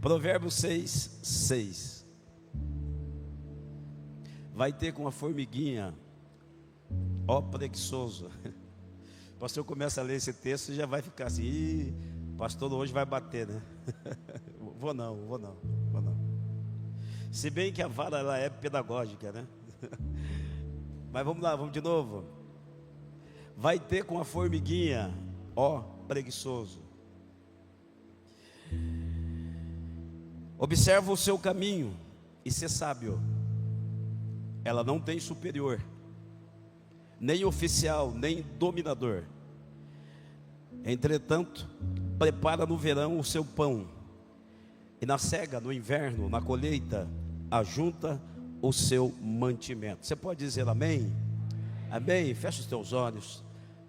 Provérbios 6, 6. Vai ter com a formiguinha, ó preguiçoso. O pastor começa a ler esse texto e já vai ficar assim: ih, pastor hoje vai bater, né? Vou não. Se bem que a vara ela é pedagógica, né? Mas vamos lá, vamos de novo. Vai ter com a formiguinha, ó preguiçoso. Observa o seu caminho e ser sábio. Ela não tem superior, nem oficial, nem dominador. Entretanto, prepara no verão o seu pão, e na cega, no inverno, na colheita, ajunta o seu mantimento. Você pode dizer amém? Amém? Fecha os teus olhos.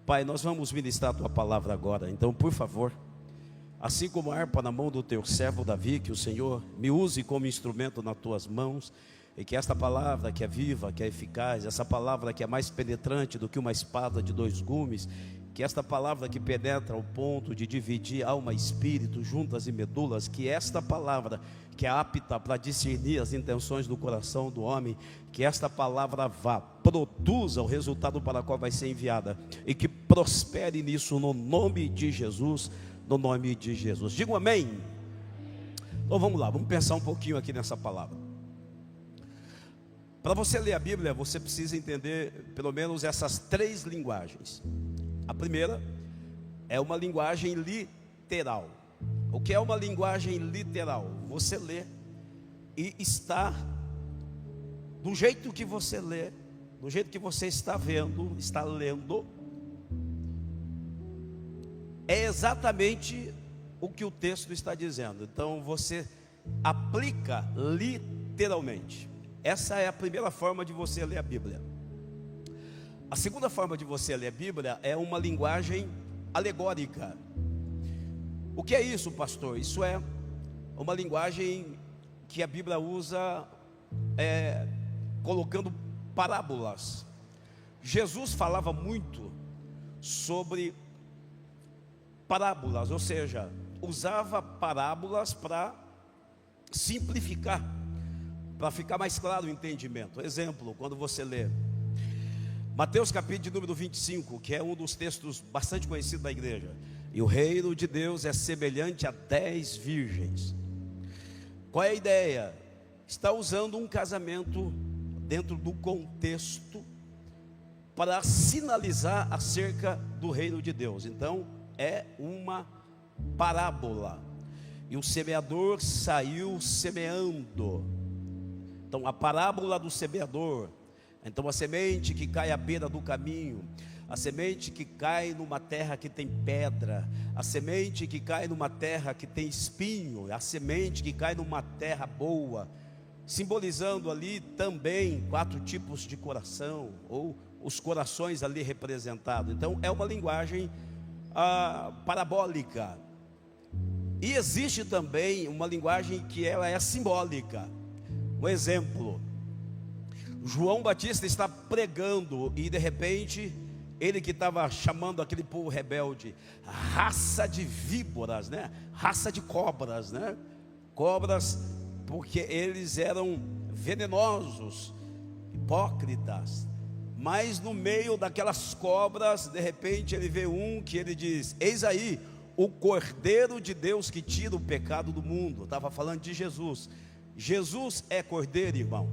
Pai, nós vamos ministrar a tua palavra agora. Então, por favor, assim como a harpa na mão do teu servo Davi, que o Senhor me use como instrumento nas tuas mãos, e que esta palavra que é viva, que é eficaz, essa palavra que é mais penetrante do que uma espada de dois gumes, que esta palavra que penetra ao ponto de dividir alma e espírito, juntas e medulas, que esta palavra que é apta para discernir as intenções do coração do homem, que esta palavra vá, produza o resultado para o qual vai ser enviada, e que prospere nisso no nome de Jesus, no nome de Jesus. Diga amém. Então vamos lá, vamos pensar um pouquinho aqui nessa palavra. Para você ler a Bíblia, você precisa entender pelo menos essas três linguagens. A primeira é uma linguagem literal. O que é uma linguagem literal? Você lê e está do jeito que você lê, do jeito que você está vendo, está lendo, é exatamente o que o texto está dizendo. Então você aplica literalmente. Essa é a primeira forma de você ler a Bíblia. A segunda forma de você ler a Bíblia é uma linguagem alegórica. O que é isso, pastor? Isso é uma linguagem que a Bíblia usa colocando parábolas. Jesus falava muito sobre parábolas, ou seja, usava parábolas para simplificar, para ficar mais claro o entendimento. Exemplo, quando você lê Mateus capítulo de número 25, que é um dos textos bastante conhecidos da igreja. E o reino de Deus é semelhante a 10 virgens. Qual é a ideia? Está usando um casamento dentro do contexto para sinalizar acerca do reino de Deus. Então é uma parábola. E o semeador saiu semeando. Então a parábola do semeador. Então a semente que cai à beira do caminho, a semente que cai numa terra que tem pedra, a semente que cai numa terra que tem espinho, a semente que cai numa terra boa, simbolizando ali também 4 tipos de coração, ou os corações ali representados. Então é uma linguagem parabólica. E existe também uma linguagem que ela é simbólica. Um exemplo: João Batista está pregando e de repente ele que estava chamando aquele povo rebelde, raça de víboras, né? Raça de cobras, né? Cobras, porque eles eram venenosos, hipócritas. Mas no meio daquelas cobras, de repente ele vê um que ele diz: eis aí o Cordeiro de Deus que tira o pecado do mundo. Estava falando de Jesus. Jesus é cordeiro, irmão?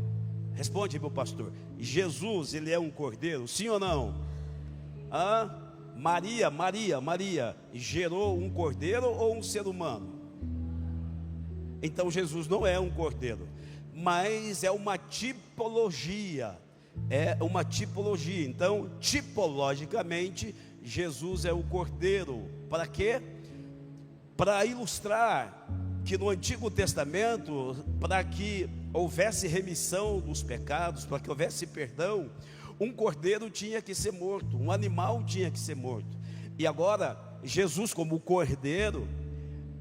Responde, meu pastor. Jesus, ele é um cordeiro, sim ou não? Maria gerou um cordeiro ou um ser humano? Então Jesus não é um cordeiro, mas é uma tipologia. É uma tipologia. Então, tipologicamente, Jesus é o cordeiro. Para quê? Para ilustrar que no Antigo Testamento, para que houvesse remissão dos pecados, para que houvesse perdão, um cordeiro tinha que ser morto, um animal tinha que ser morto. E agora, Jesus como cordeiro,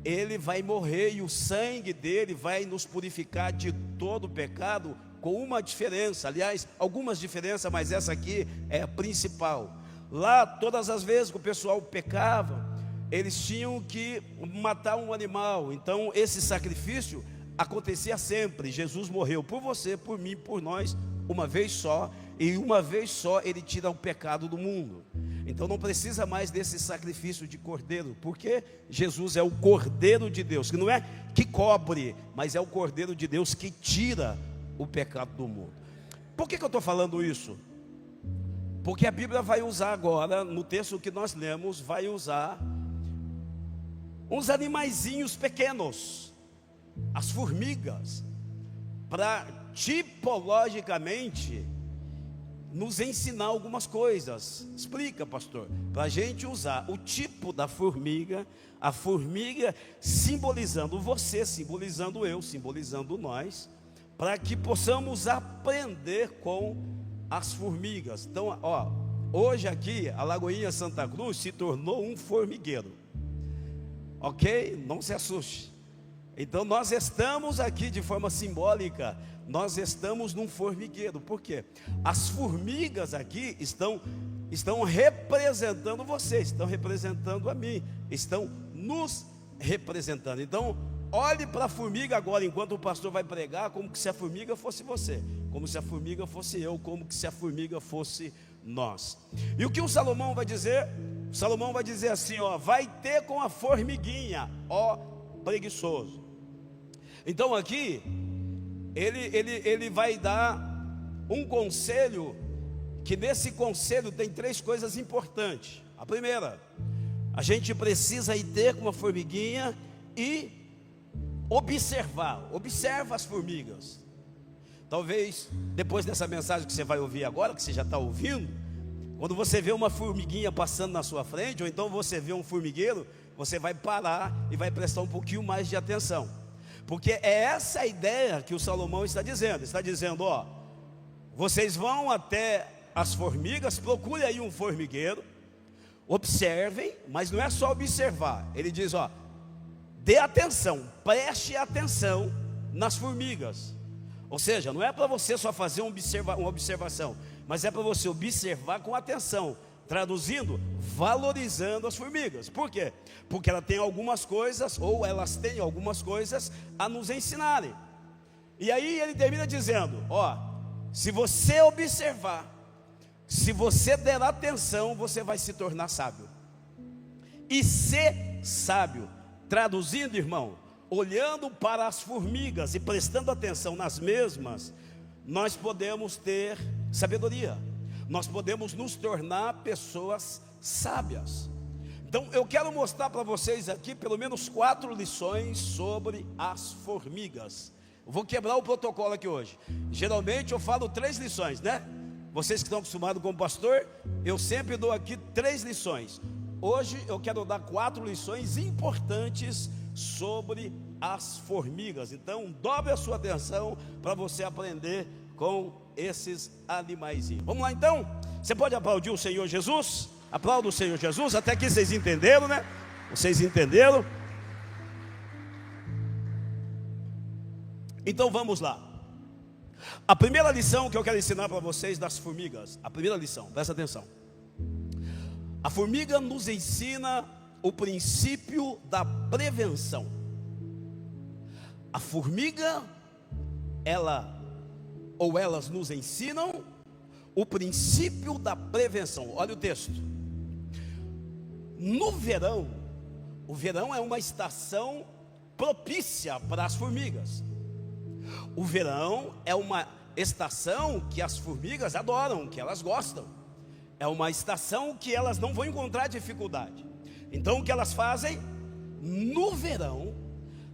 ele vai morrer e o sangue dele vai nos purificar de todo o pecado, com uma diferença, aliás, algumas diferenças, mas essa aqui é a principal. Lá, todas as vezes que o pessoal pecava, eles tinham que matar um animal. Então esse sacrifício acontecia sempre. Jesus morreu por você, por mim, por nós, uma vez só, e uma vez só ele tira o pecado do mundo. Então não precisa mais desse sacrifício de cordeiro, porque Jesus é o Cordeiro de Deus, que não é que cobre, mas é o Cordeiro de Deus que tira o pecado do mundo. Por que eu estou falando isso? Porque a Bíblia vai usar agora, no texto que nós lemos, vai usar uns animaizinhos pequenos, as formigas, para tipologicamente nos ensinar algumas coisas. Explica, pastor. Para a gente usar o tipo da formiga, a formiga simbolizando você, simbolizando eu, simbolizando nós, para que possamos aprender com as formigas. Então, hoje aqui a Lagoinha Santa Cruz se tornou um formigueiro, ok? Não se assuste. Então nós estamos aqui de forma simbólica, nós estamos num formigueiro. Por quê? As formigas aqui estão representando você, estão representando a mim, estão nos representando. Então olhe para a formiga agora, enquanto o pastor vai pregar, como se a formiga fosse você, como se a formiga fosse eu, como se a formiga fosse nós. E o que o Salomão vai dizer? O Salomão vai dizer assim, vai ter com a formiguinha, preguiçoso. Então aqui ele vai dar um conselho, que nesse conselho tem 3 coisas importantes. A primeira, a gente precisa ir ter com uma formiguinha e observa as formigas. Talvez depois dessa mensagem que você vai ouvir agora, que você já está ouvindo, quando você vê uma formiguinha passando na sua frente, ou então você vê um formigueiro, você vai parar e vai prestar um pouquinho mais de atenção, porque é essa a ideia que o Salomão está dizendo. Está dizendo, vocês vão até as formigas, procure aí um formigueiro, observem, mas não é só observar. Ele diz, dê atenção, preste atenção nas formigas. Ou seja, não é para você só fazer uma observação, mas é para você observar com atenção, traduzindo, valorizando as formigas. Por quê? Porque ela tem algumas coisas, ou elas têm algumas coisas a nos ensinarem. E aí ele termina dizendo, se você observar, se você der atenção, você vai se tornar sábio. E ser sábio, traduzindo, irmão, olhando para as formigas e prestando atenção nas mesmas, nós podemos ter sabedoria, nós podemos nos tornar pessoas sábias. Então eu quero mostrar para vocês aqui pelo menos 4 lições sobre as formigas. Eu vou quebrar o protocolo aqui hoje. Geralmente eu falo 3 lições, né? Vocês que estão acostumados com o pastor, eu sempre dou aqui 3 lições. Hoje eu quero dar 4 lições importantes sobre as formigas. Então dobre a sua atenção para você aprender com esses animaizinhos. Vamos lá então? Você pode aplaudir o Senhor Jesus? Aplauda o Senhor Jesus. Até aqui vocês entenderam, né? Vocês entenderam? Então vamos lá. A primeira lição que eu quero ensinar para vocês das formigas, a primeira lição, presta atenção. A formiga nos ensina o princípio da prevenção. A formiga, elas nos ensinam o princípio da prevenção. Olha o texto. No verão, o verão é uma estação propícia para as formigas. O verão é uma estação que as formigas adoram, que elas gostam. É uma estação que elas não vão encontrar dificuldade. Então o que elas fazem? No verão,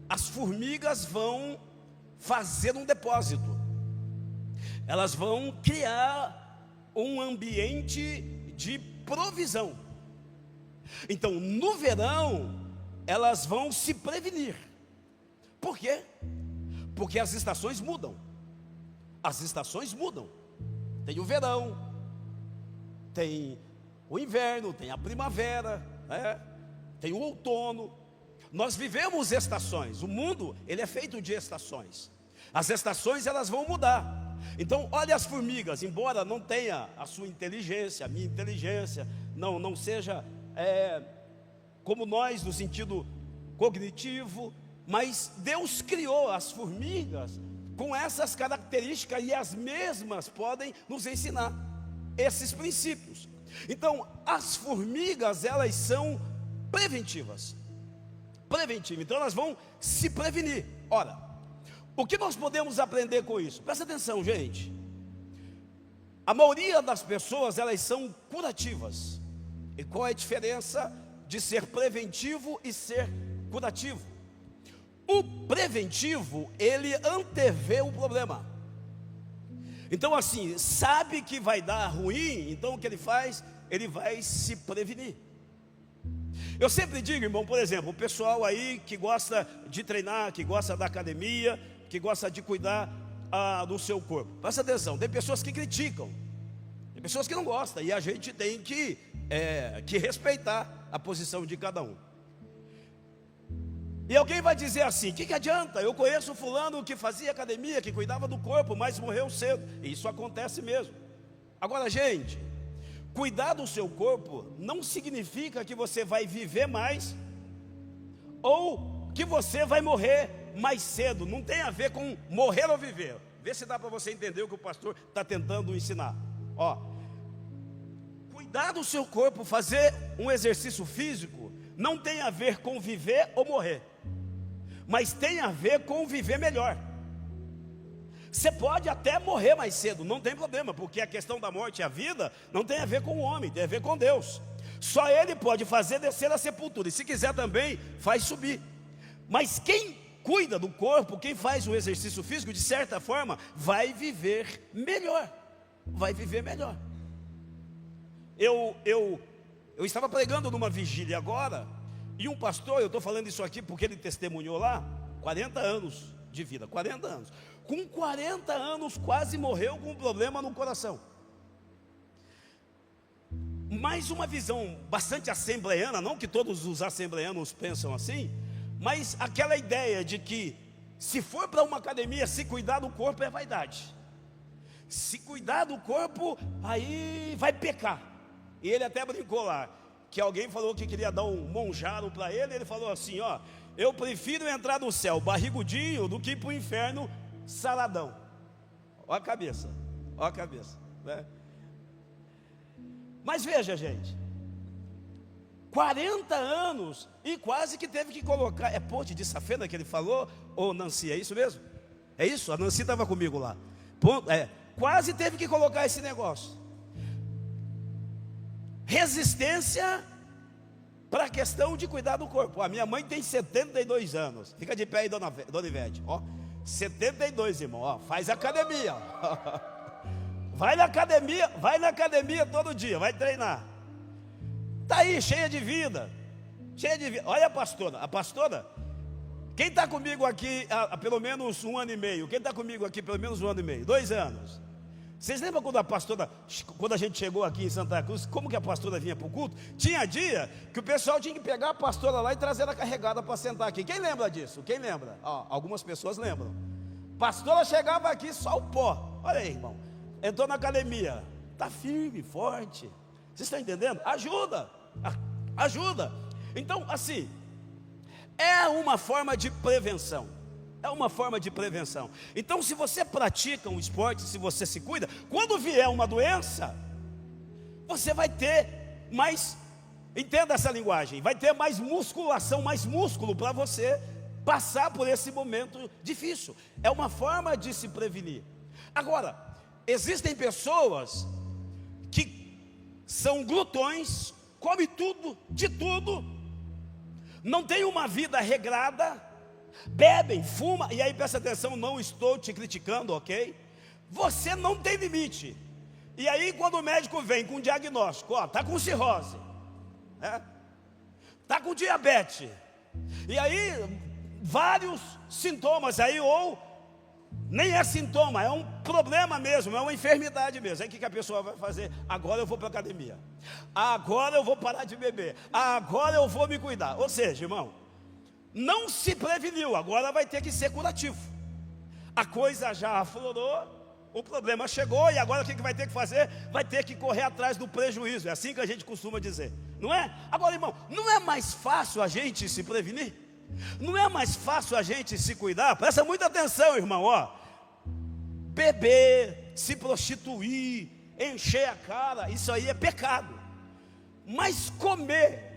as formigas vão fazer um depósito. Elas vão criar um ambiente de provisão. Então no verão, elas vão se prevenir. Por quê? Porque as estações mudam. As estações mudam. Tem o verão, tem o inverno, tem a primavera, tem o outono. Nós vivemos estações. O mundo, ele é feito de estações. As estações, elas vão mudar. Então olha as formigas, embora não tenha a sua inteligência, a minha inteligência, não seja como nós no sentido cognitivo, mas Deus criou as formigas com essas características e as mesmas podem nos ensinar esses princípios. Então, as formigas, elas são preventivas. Então elas vão se prevenir. Ora, o que nós podemos aprender com isso? Presta atenção, gente. A maioria das pessoas, elas são curativas. E qual é a diferença de ser preventivo e ser curativo? O preventivo, ele antevê o problema. Então assim, sabe que vai dar ruim, então o que ele faz? Ele vai se prevenir. Eu sempre digo, irmão, por exemplo, o pessoal aí que gosta de treinar, que gosta da academia, que gosta de cuidar do seu corpo. Presta atenção, tem pessoas que criticam, tem pessoas que não gostam, e a gente tem que respeitar a posição de cada um. E alguém vai dizer assim: que adianta? Eu conheço fulano que fazia academia, que cuidava do corpo, mas morreu cedo. E isso acontece mesmo. Agora, gente, cuidar do seu corpo não significa que você vai viver mais ou que você vai morrer mais cedo. Não tem a ver com morrer ou viver. Vê se dá para você entender o que o pastor está tentando ensinar. Cuidar do seu corpo, fazer um exercício físico, não tem a ver com viver ou morrer, mas tem a ver com viver melhor. Você pode até morrer mais cedo, não tem problema, porque a questão da morte e a vida não tem a ver com o homem, tem a ver com Deus. Só Ele pode fazer descer a sepultura, e se quiser também faz subir. Mas quem cuida do corpo, quem faz o exercício físico, de certa forma, vai viver melhor. Vai viver melhor. Eu estava pregando numa vigília agora, e um pastor, eu estou falando isso aqui porque ele testemunhou lá, 40 anos de vida, 40 anos. Com 40 anos quase morreu com um problema no coração. Mas uma visão bastante assembleiana, não que todos os assembleianos pensam assim, mas aquela ideia de que se for para uma academia, se cuidar do corpo é vaidade. Se cuidar do corpo, aí vai pecar. E ele até brincou lá, que alguém falou que queria dar um monjaro para ele, ele falou assim: eu prefiro entrar no céu barrigudinho do que ir para o inferno saradão. Olha a cabeça, né? Mas veja, gente, 40 anos e quase que teve que colocar, é ponte de safena que ele falou, ou Nancy, é isso mesmo? É isso? A Nancy estava comigo lá. Quase teve que colocar esse negócio. Resistência para a questão de cuidar do corpo. A minha mãe tem 72 anos. Fica de pé aí, dona Ivete. 72, irmão. Faz academia. Vai na academia todo dia, vai treinar. Está aí, cheia de vida. Olha a pastora. Quem está comigo aqui há pelo menos 1 ano e meio? Quem está comigo aqui pelo menos 1 ano e meio? 2 anos. Vocês lembram quando a gente chegou aqui em Santa Cruz, como que a pastora vinha para o culto? Tinha dia que o pessoal tinha que pegar a pastora lá e trazer ela carregada para sentar aqui. Quem lembra disso? Quem lembra? Algumas pessoas lembram. Pastora chegava aqui só o pó. Olha aí, irmão. Entrou na academia. Está firme, forte. Vocês estão entendendo? Ajuda. Então, assim, é uma forma de prevenção. Então, se você pratica um esporte, se você se cuida, quando vier uma doença, você vai ter mais, entenda essa linguagem, vai ter mais musculação, mais músculo para você passar por esse momento difícil. É uma forma de se prevenir. Agora, existem pessoas que são glutões, comem tudo, de tudo, não tem uma vida regrada, bebem, fumam, e aí presta atenção, não estou te criticando, ok? Você não tem limite. E aí quando o médico vem com um diagnóstico, está com cirrose, está com diabetes, e aí vários sintomas aí, ou nem é sintoma, é um problema mesmo, é uma enfermidade mesmo. Aí o que a pessoa vai fazer? Agora eu vou para a academia, agora eu vou parar de beber, agora eu vou me cuidar. Ou seja, irmão, não se preveniu, agora vai ter que ser curativo. A coisa já aflorou, o problema chegou, e agora o que vai ter que fazer? Vai ter que correr atrás do prejuízo. É assim que a gente costuma dizer. não é? Agora, irmão, não é mais fácil a gente se prevenir? Não é mais fácil a gente se cuidar? Presta muita atenção, irmão, ó. Beber, se prostituir, encher a cara, isso aí é pecado. Mas comer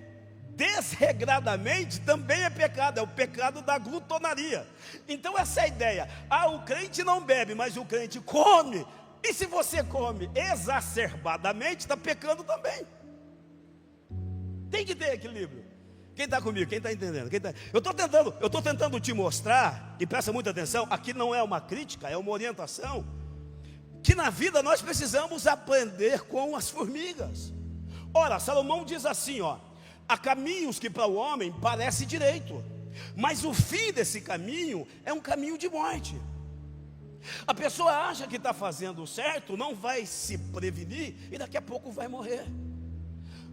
desregradamente também é pecado, é o pecado da glutonaria. Então essa é a ideia. O crente não bebe, mas o crente come. E se você come exacerbadamente, está pecando também. Tem que ter equilíbrio. Quem está comigo? Quem está entendendo? Eu estou tentando te mostrar, e presta muita atenção, aqui não é uma crítica, é uma orientação, que na vida nós precisamos aprender com as formigas. Ora, Salomão diz assim, ó: há caminhos que para o homem parece direito, mas o fim desse caminho é um caminho de morte. A pessoa acha que está fazendo certo, não vai se prevenir e daqui a pouco vai morrer.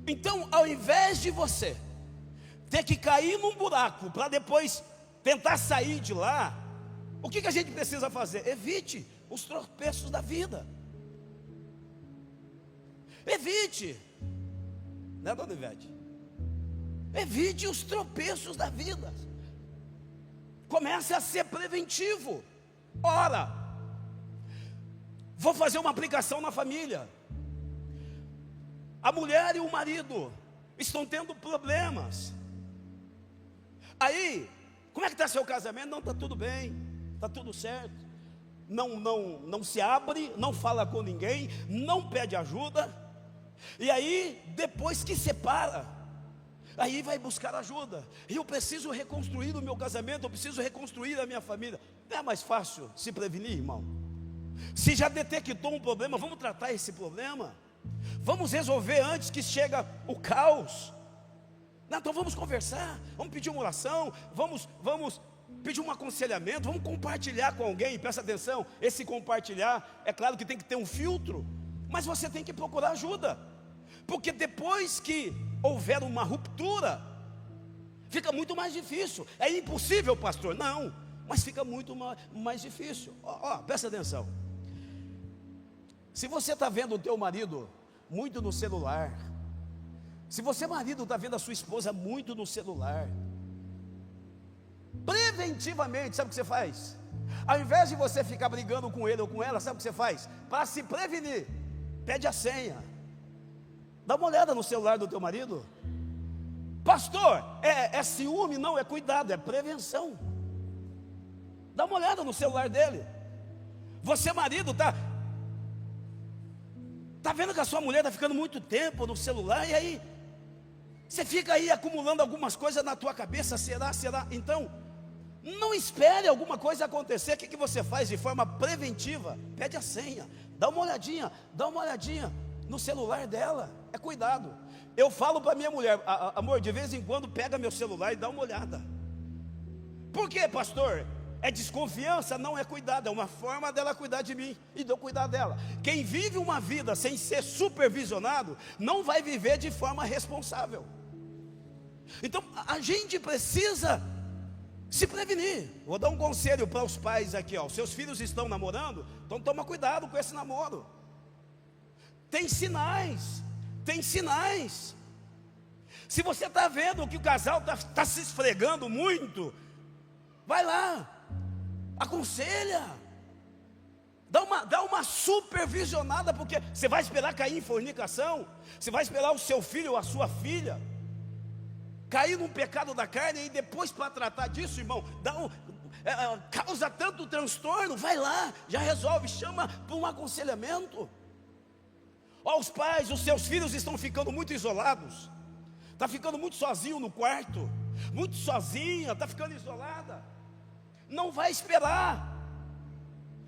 Então, ao invés de você ter que cair num buraco para depois tentar sair de lá, o que a gente precisa fazer? Evite os tropeços da vida. Evite, né, dona Ivete? Evite os tropeços da vida. Comece a ser preventivo. Ora, vou fazer uma aplicação na família. A mulher e o marido estão tendo problemas. Aí, como é que está seu casamento? Não, está tudo bem, está tudo certo. Não se abre, não fala com ninguém, não pede ajuda. E aí, depois que separa, aí vai buscar ajuda. Eu preciso reconstruir o meu casamento, eu preciso reconstruir a minha família. Não é mais fácil se prevenir, irmão? Se já detectou um problema, vamos tratar esse problema. Vamos resolver antes que chegue o caos. Não, então vamos conversar, vamos pedir uma oração, vamos pedir um aconselhamento, vamos compartilhar com alguém. Presta atenção, esse compartilhar, é claro que tem que ter um filtro, mas você tem que procurar ajuda. Porque depois que houver uma ruptura, fica muito mais difícil. É impossível, pastor? Não, mas fica muito mais difícil. Presta atenção. Se você está vendo o teu marido muito no celular, se você marido está vendo a sua esposa muito no celular, preventivamente, sabe o que você faz? Ao invés de você ficar brigando com ele ou com ela, sabe o que você faz? Para se prevenir, pede a senha. Dá uma olhada no celular do teu marido. Pastor, é ciúme? Não, é cuidado, é prevenção. Dá uma olhada no celular dele. Você, marido, está vendo que a sua mulher está ficando muito tempo no celular, e aí você fica aí acumulando algumas coisas na tua cabeça. Será? Então, não espere alguma coisa acontecer. O que você faz de forma preventiva? Pede a senha, dá uma olhadinha no celular dela. É cuidado. Eu falo para minha mulher: amor, de vez em quando pega meu celular e dá uma olhada. Por quê, pastor? É desconfiança? Não, é cuidado. É uma forma dela cuidar de mim e de eu cuidar dela. Quem vive uma vida sem ser supervisionado não vai viver de forma responsável. Então a gente precisa se prevenir. Vou dar um conselho para os pais aqui, ó. Seus filhos estão namorando, então toma cuidado com esse namoro. Tem sinais. Se você está vendo que o casal está se esfregando muito, vai lá, aconselha, dá uma supervisionada, porque você vai esperar cair em fornicação? Você vai esperar o seu filho ou a sua filha cair num pecado da carne, e depois, para tratar disso, irmão, causa tanto transtorno? Vai lá, já resolve, chama para um aconselhamento. Os pais, os seus filhos estão ficando muito isolados, está ficando muito sozinho no quarto, muito sozinha, está ficando isolada. Não vai esperar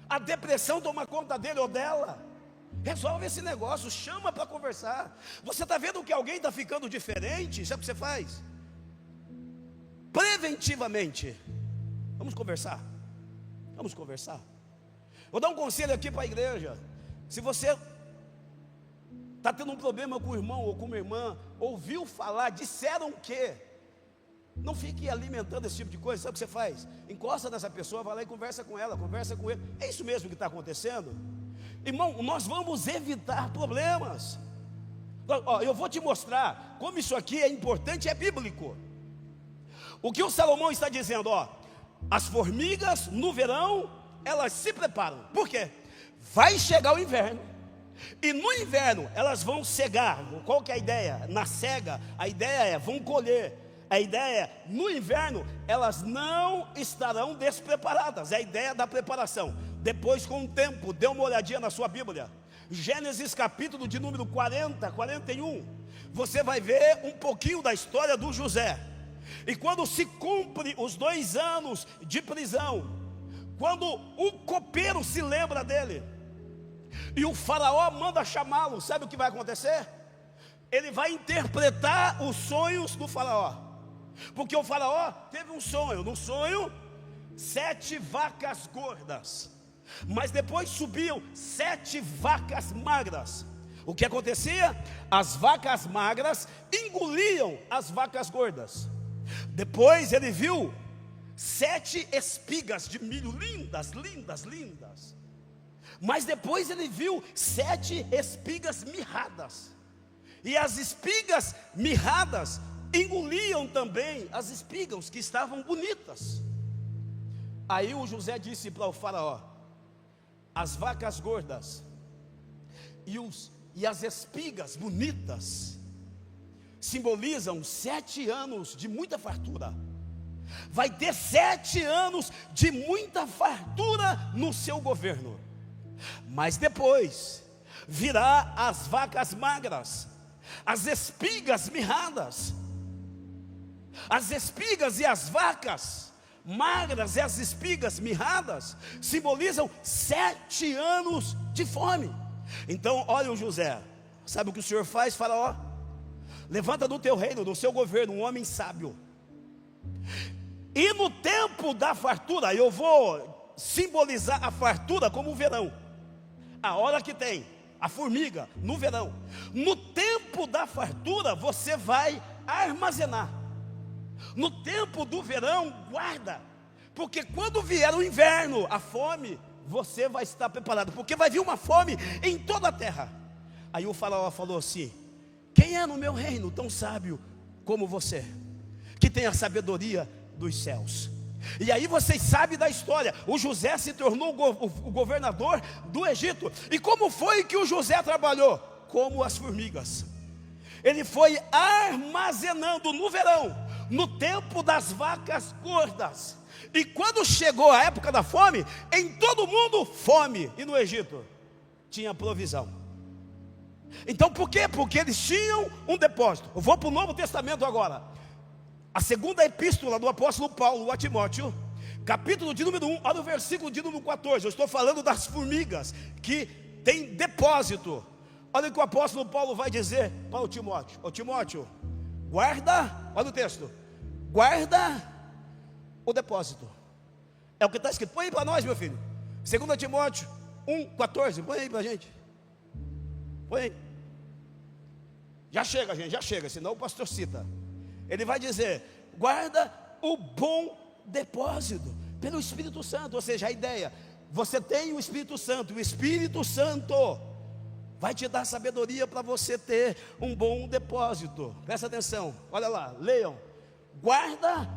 a depressão tomar conta dele ou dela. Resolve esse negócio, chama para conversar. Você está vendo que alguém está ficando diferente? Sabe o que você faz? Preventivamente, vamos conversar. Vou dar um conselho aqui para a igreja. Se você está tendo um problema com o irmão ou com uma irmã, ouviu falar, disseram que, não fique alimentando esse tipo de coisa. Sabe o que você faz? Encosta nessa pessoa, vai lá e conversa com ela, conversa com ele. É isso mesmo que está acontecendo? Irmão, nós vamos evitar problemas. Ó, eu vou te mostrar como isso aqui é importante, é bíblico. O que o Salomão está dizendo, ó, as formigas no verão, elas se preparam. Por quê? Vai chegar o inverno, e no inverno elas vão cegar. Qual que é a ideia? Na cega, a ideia é, vão colher. A ideia é, no inverno, elas não estarão despreparadas. É a ideia da preparação. Depois, com o tempo, dê uma olhadinha na sua Bíblia, Gênesis capítulo de número 40, 41, você vai ver um pouquinho da história do José. E quando se cumpre os 2 anos de prisão, quando o copeiro se lembra dele, e o faraó manda chamá-lo, sabe o que vai acontecer? Ele vai interpretar os sonhos do faraó, porque o faraó teve um sonho. No sonho, 7 vacas gordas, mas depois subiam 7 vacas magras. O que acontecia? As vacas magras engoliam as vacas gordas. Depois ele viu 7 espigas de milho, lindas, lindas, lindas. Mas depois ele viu 7 espigas mirradas. E as espigas mirradas engoliam também as espigas que estavam bonitas. Aí o José disse para o faraó: as vacas gordas e as espigas bonitas simbolizam 7 anos de muita fartura. Vai ter 7 anos de muita fartura no seu governo. Mas depois virá as vacas magras, as espigas mirradas. As espigas e as vacas magras e as espigas mirradas simbolizam 7 anos de fome. Então, olha o José, sabe o que o Senhor faz, faraó? Levanta no teu reino, no seu governo, um homem sábio. E no tempo da fartura, eu vou simbolizar a fartura como o verão. A hora que tem a formiga no verão. No tempo da fartura, você vai armazenar. No tempo do verão, guarda. Porque quando vier o inverno, a fome, você vai estar preparado. Porque vai vir uma fome em toda a terra. Aí o faraó falou assim: quem é no meu reino tão sábio como você, que tem a sabedoria dos céus? E aí vocês sabem da história. O José se tornou o governador do Egito. E como foi que o José trabalhou? Como as formigas. Ele foi armazenando no verão, no tempo das vacas gordas. E quando chegou a época da fome, em todo mundo fome. E no Egito tinha provisão. Então por quê? Porque eles tinham um depósito. Eu vou para o Novo Testamento agora. A segunda epístola do apóstolo Paulo a Timóteo, capítulo de número 1, olha o versículo de número 14. Eu estou falando das formigas que têm depósito. Olha o que o apóstolo Paulo vai dizer para o Timóteo. Ô Timóteo, guarda, olha o texto, guarda o depósito. É o que está escrito. Põe aí para nós, meu filho. 2 Timóteo 1,14. Põe aí para a gente. Põe aí. Já chega, gente, já chega, senão o pastor cita. Ele vai dizer: guarda o bom depósito pelo Espírito Santo. Ou seja, a ideia, você tem o Espírito Santo. O Espírito Santo vai te dar sabedoria para você ter um bom depósito. Presta atenção, olha lá, leiam. Guarda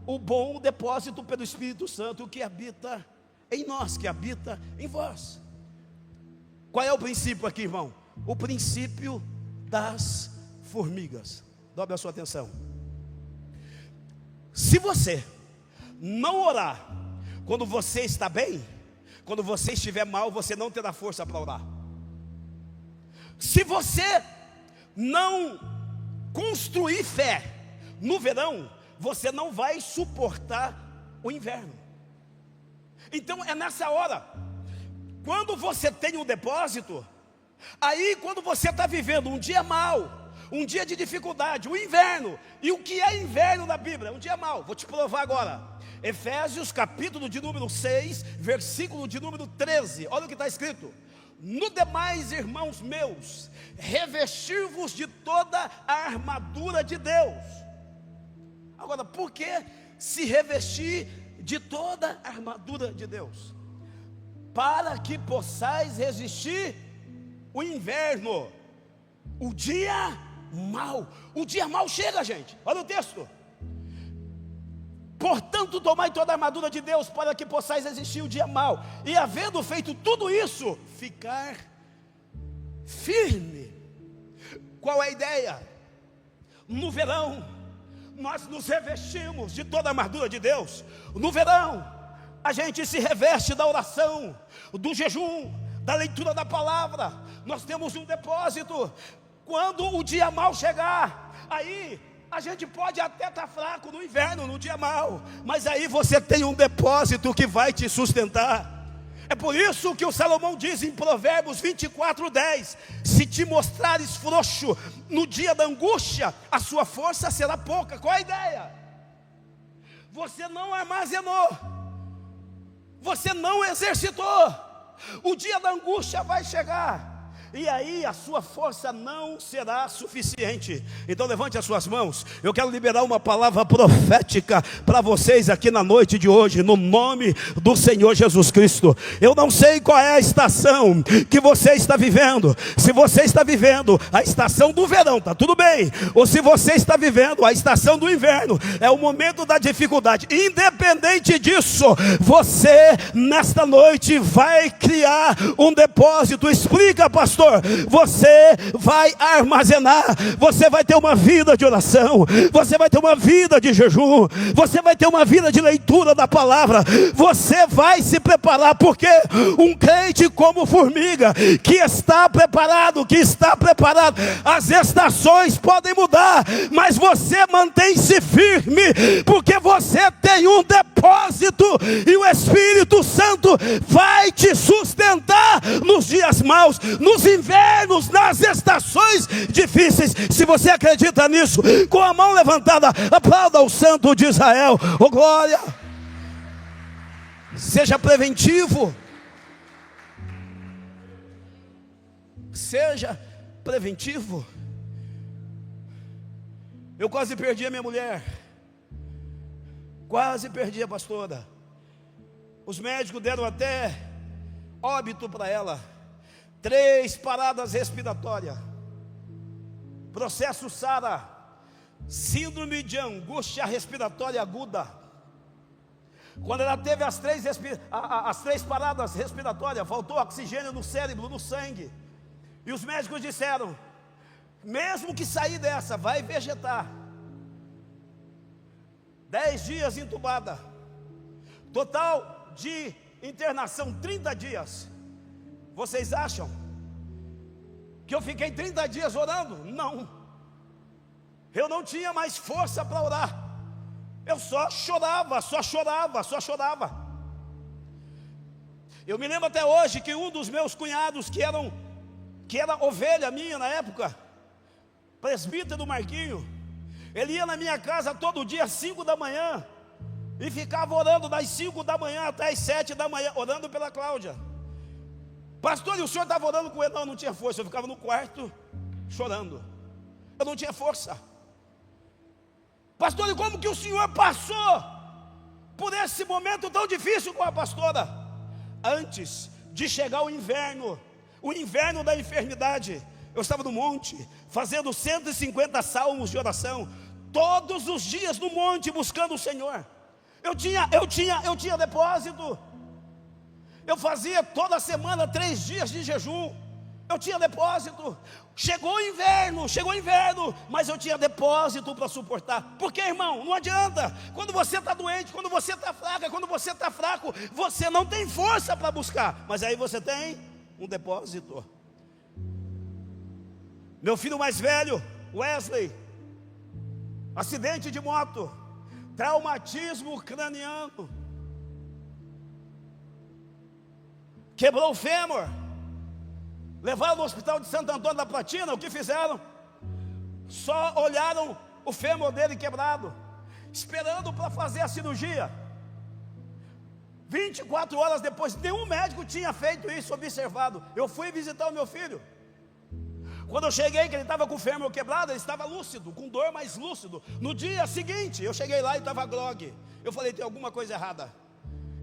o bom depósito pelo Espírito Santo que habita em nós, que habita em vós. Qual é o princípio aqui, irmão? O princípio das formigas. Dobre a sua atenção. Se você não orar quando você está bem, quando você estiver mal, você não terá força para orar. Se você não construir fé no verão, você não vai suportar o inverno. Então é nessa hora, quando você tem um depósito, aí quando você está vivendo um dia mau, um dia de dificuldade, o inverno. E o que é inverno na Bíblia? Um dia mau. Vou te provar agora. Efésios capítulo de número 6, versículo de número 13. Olha o que está escrito: no demais, irmãos meus, revestir-vos de toda a armadura de Deus. Agora, por que se revestir de toda a armadura de Deus? Para que possais resistir o inverno. O dia mau. O dia mau chega, gente. Olha o texto. Portanto, tomai toda a armadura de Deus, para que possais resistir o dia mau, e havendo feito tudo isso, ficar firme. Qual é a ideia? No verão, nós nos revestimos de toda a armadura de Deus. No verão, a gente se reveste da oração, do jejum, da leitura da palavra. Nós temos um depósito. Quando o dia mau chegar, aí a gente pode até estar fraco no inverno, no dia mau, mas aí você tem um depósito que vai te sustentar. É por isso que o Salomão diz em Provérbios 24:10: se te mostrares frouxo no dia da angústia, a sua força será pouca. Qual a ideia? Você não armazenou, você não exercitou. O dia da angústia vai chegar, e aí a sua força não será suficiente. Então levante as suas mãos. Eu quero liberar uma palavra profética para vocês aqui na noite de hoje, no nome do Senhor Jesus Cristo. Eu não sei qual é a estação que você está vivendo. Se você está vivendo a estação do verão, está tudo bem. Ou se você está vivendo a estação do inverno, é o momento da dificuldade. Independente disso, você nesta noite vai criar um depósito. Explica, pastor. Você vai armazenar, você vai ter uma vida de oração, você vai ter uma vida de jejum, você vai ter uma vida de leitura da palavra, você vai se preparar, porque um crente como formiga, que está preparado, as estações podem mudar, mas você mantém-se firme, porque você tem um depósito, e o Espírito Santo vai te sustentar nos dias maus, nos invernos, nas estações difíceis. Se você acredita nisso, com a mão levantada, aplauda o Santo de Israel. Oh glória! Seja preventivo. Seja preventivo. Eu quase perdi a minha mulher. Quase perdi a pastora. Os médicos deram até óbito para ela. 3 paradas respiratórias, processo SARA, síndrome de angústia respiratória aguda. Quando ela teve as 3 paradas respiratórias, faltou oxigênio no cérebro, no sangue, e os médicos disseram: mesmo que sair dessa, vai vegetar. 10 dias entubada, total de internação 30 dias. Vocês acham que eu fiquei 30 dias orando? Não. Eu não tinha mais força para orar. Eu só chorava. Eu me lembro até hoje que um dos meus cunhados, que era ovelha minha na época, presbítero Marquinho, ele ia na minha casa todo dia às 5 da manhã e ficava orando das 5 da manhã até as 7 da manhã, orando pela Cláudia. Pastor, e o senhor estava orando com ele? Não, eu não tinha força, eu ficava no quarto chorando, eu não tinha força. Pastor, e como que o senhor passou por esse momento tão difícil com a pastora? Antes de chegar o inverno da enfermidade, eu estava no monte, fazendo 150 salmos de oração, todos os dias no monte, buscando o Senhor. Eu tinha depósito. Eu fazia toda semana 3 dias de jejum. Eu tinha depósito. Chegou o inverno, mas eu tinha depósito para suportar. Porque, irmão, não adianta. Quando você está doente, quando você está fraca, quando você está fraco, você não tem força para buscar. Mas aí você tem um depósito. Meu filho mais velho, Wesley, acidente de moto, traumatismo craniano, quebrou o fêmur, levaram no hospital de Santo Antônio da Platina. O que fizeram? Só olharam o fêmur dele quebrado, esperando para fazer a cirurgia. 24 horas depois, nenhum médico tinha feito isso, observado. Eu fui visitar o meu filho. Quando eu cheguei, que ele estava com o fêmur quebrado, ele estava lúcido, com dor, mas lúcido. No dia seguinte, eu cheguei lá e estava grogue. Eu falei, tem alguma coisa errada.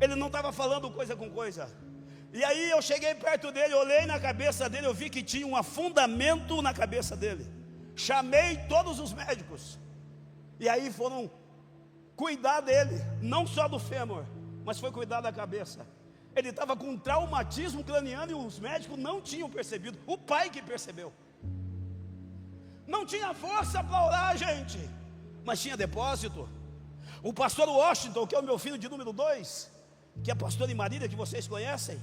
Ele não estava falando coisa com coisa. E aí eu cheguei perto dele, olhei na cabeça dele, eu vi que tinha um afundamento na cabeça dele. Chamei todos os médicos. E aí foram cuidar dele, não só do fêmur, mas foi cuidar da cabeça. Ele estava com um traumatismo craniano e os médicos não tinham percebido. O pai que percebeu. Não tinha força para orar, gente, mas tinha depósito. O pastor Washington, que é o meu filho de número 2, que é pastor em Marília, que vocês conhecem,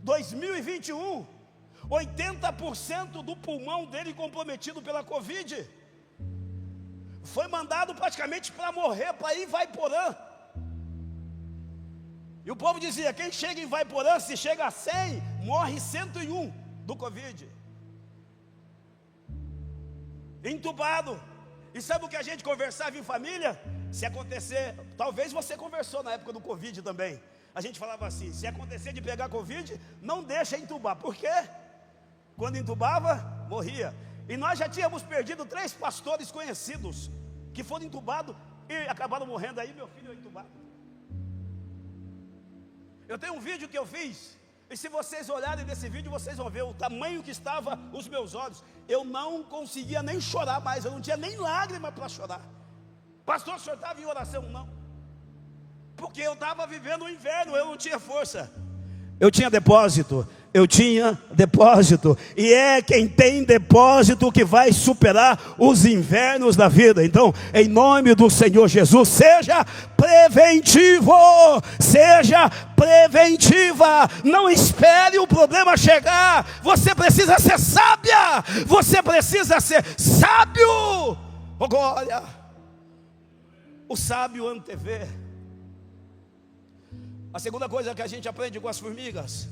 2021, 80% do pulmão dele comprometido pela Covid. Foi mandado praticamente para morrer, para ir em Vaiporã. E o povo dizia, quem chega em Vaiporã, se chega a 100, morre 101 do Covid. Entubado. E sabe o que a gente conversava em família? Se acontecer, talvez você conversou na época do Covid também. A gente falava assim, se acontecer de pegar Covid, não deixa entubar. Por quê? Quando entubava, morria. E nós já tínhamos perdido 3 pastores conhecidos, que foram entubados e acabaram morrendo. Aí meu filho é entubado. Eu tenho um vídeo que eu fiz, e se vocês olharem nesse vídeo, vocês vão ver o tamanho que estava os meus olhos. Eu não conseguia nem chorar mais, eu não tinha nem lágrima para chorar. Pastor, o senhor estava em oração? Não, porque eu estava vivendo o inverno, eu não tinha força. Eu tinha depósito, e é quem tem depósito que vai superar os invernos da vida. Então, em nome do Senhor Jesus, seja preventivo, seja preventiva, não espere o problema chegar. Você precisa ser sábia, você precisa ser sábio. Oh, glória! O sábio antevê. A segunda coisa que a gente aprende com as formigas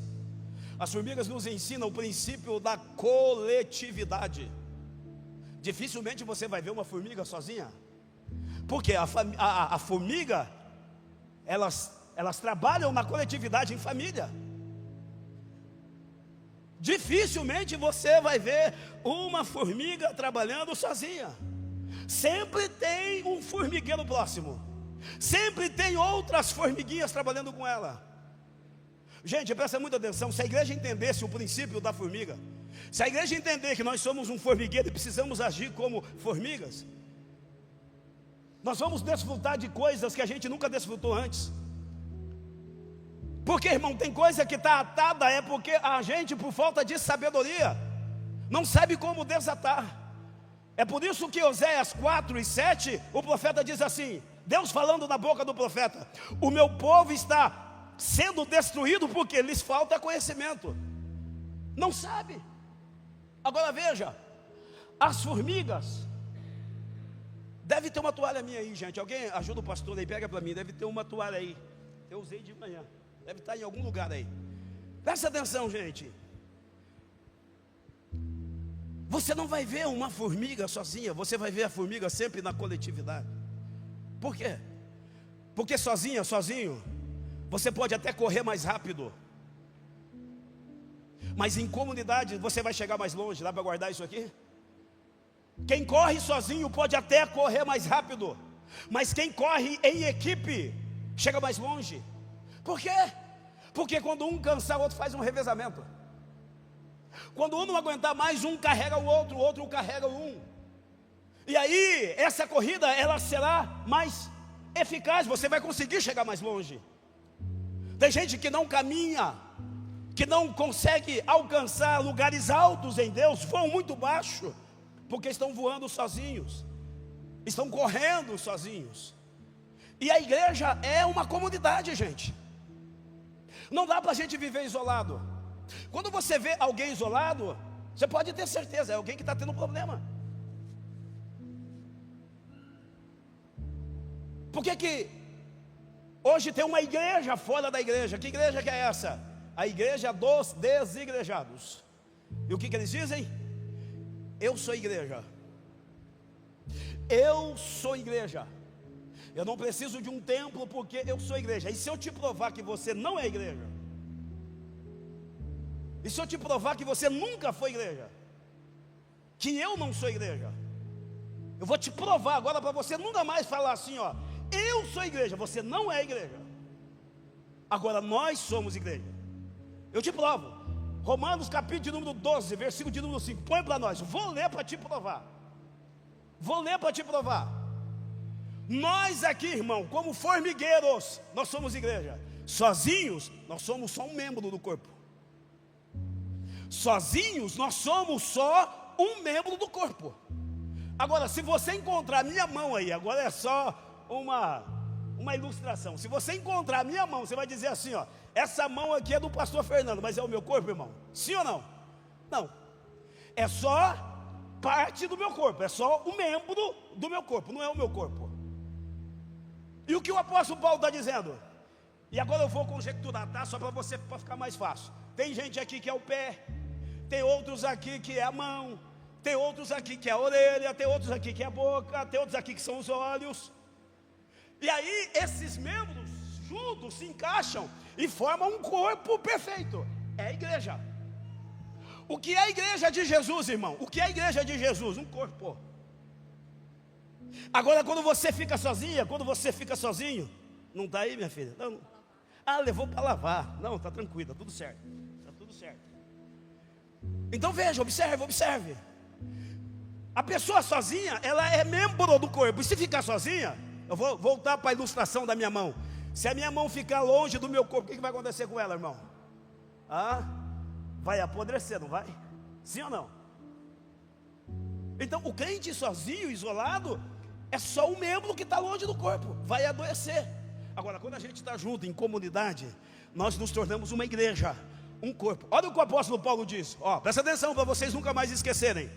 nos ensinam o princípio da coletividade. Dificilmente você vai ver uma formiga sozinha, porque a formiga, elas trabalham na coletividade em família. Dificilmente você vai ver uma formiga trabalhando sozinha. Sempre tem um formigueiro próximo. Sempre tem outras formiguinhas trabalhando com ela. Gente, presta muita atenção. Se a igreja entendesse o princípio da formiga, se a igreja entender que nós somos um formigueiro e precisamos agir como formigas, nós vamos desfrutar de coisas que a gente nunca desfrutou antes. Porque, irmão, tem coisa que está atada, é porque a gente, por falta de sabedoria, não sabe como desatar. É por isso que Oséias 4:7, o profeta diz assim, Deus falando na boca do profeta: o meu povo está sendo destruído porque lhes falta conhecimento. Não sabe. Agora veja, as formigas, deve ter uma toalha minha aí, gente. Alguém ajuda o pastor aí, pega para mim. Deve ter uma toalha aí. Eu usei de manhã. Deve estar em algum lugar aí. Presta atenção, gente. Você não vai ver uma formiga sozinha. Você vai ver a formiga sempre na coletividade. Por quê? Porque sozinho, você pode até correr mais rápido, mas em comunidade você vai chegar mais longe. Dá para guardar isso aqui? Quem corre sozinho pode até correr mais rápido, mas quem corre em equipe chega mais longe. Por quê? Porque quando um cansar, o outro faz um revezamento. Quando um não aguentar mais, um carrega o outro carrega um. E aí, essa corrida, ela será mais eficaz, você vai conseguir chegar mais longe. Tem gente que não caminha, que não consegue alcançar lugares altos em Deus, voam muito baixo, porque estão voando sozinhos, estão correndo sozinhos. E a igreja é uma comunidade, gente. Não dá para a gente viver isolado. Quando você vê alguém isolado, você pode ter certeza, é alguém que está tendo problema. Por que hoje tem uma igreja fora da igreja? Que igreja que é essa? A igreja dos desigrejados. E o que eles dizem? Eu sou igreja. Eu sou igreja. Eu não preciso de um templo porque eu sou igreja. E se eu te provar que você não é igreja? E se eu te provar que você nunca foi igreja? Que eu não sou igreja? Eu vou te provar agora para você nunca mais falar assim, ó. Eu sou igreja, você não é igreja. Agora nós somos igreja. Eu te provo. Romanos capítulo de número 12, versículo de número 5. Põe para nós. Vou ler para te provar. Vou ler para te provar. Nós aqui, irmão, como formigueiros, nós somos igreja. Sozinhos, nós somos só um membro do corpo. Sozinhos, nós somos só um membro do corpo. Agora, se você encontrar a minha mão aí, agora é só uma ilustração. Se você encontrar a minha mão, você vai dizer assim, ó: essa mão aqui é do pastor Fernando, mas é o meu corpo, irmão? Sim ou não? Não. É só parte do meu corpo, é só um membro do meu corpo, não é o meu corpo. E o que o apóstolo Paulo está dizendo? E agora eu vou conjecturar, tá? Só para ficar mais fácil. Tem gente aqui que é o pé, tem outros aqui que é a mão, tem outros aqui que é a orelha, tem outros aqui que é a boca, tem outros aqui que são os olhos. E aí esses membros juntos se encaixam e formam um corpo perfeito. É a igreja. O que é a igreja de Jesus, irmão? O que é a igreja de Jesus? Um corpo. Agora, quando você fica sozinha, quando você fica sozinho, não está aí, minha filha? Não. Ah, levou para lavar. Não, está tranquilo, está tudo certo. Está tudo certo. Então veja, observe. A pessoa sozinha, ela é membro do corpo. E se ficar sozinha, eu vou voltar para a ilustração da minha mão. Se a minha mão ficar longe do meu corpo, o que vai acontecer com ela, irmão? Ah, vai apodrecer, não vai? Sim ou não? Então, o crente sozinho, isolado, é só um membro que está longe do corpo, vai adoecer. Agora, quando a gente está junto, em comunidade, nós nos tornamos uma igreja, um corpo. Olha o que o apóstolo Paulo diz, presta atenção para vocês nunca mais esquecerem.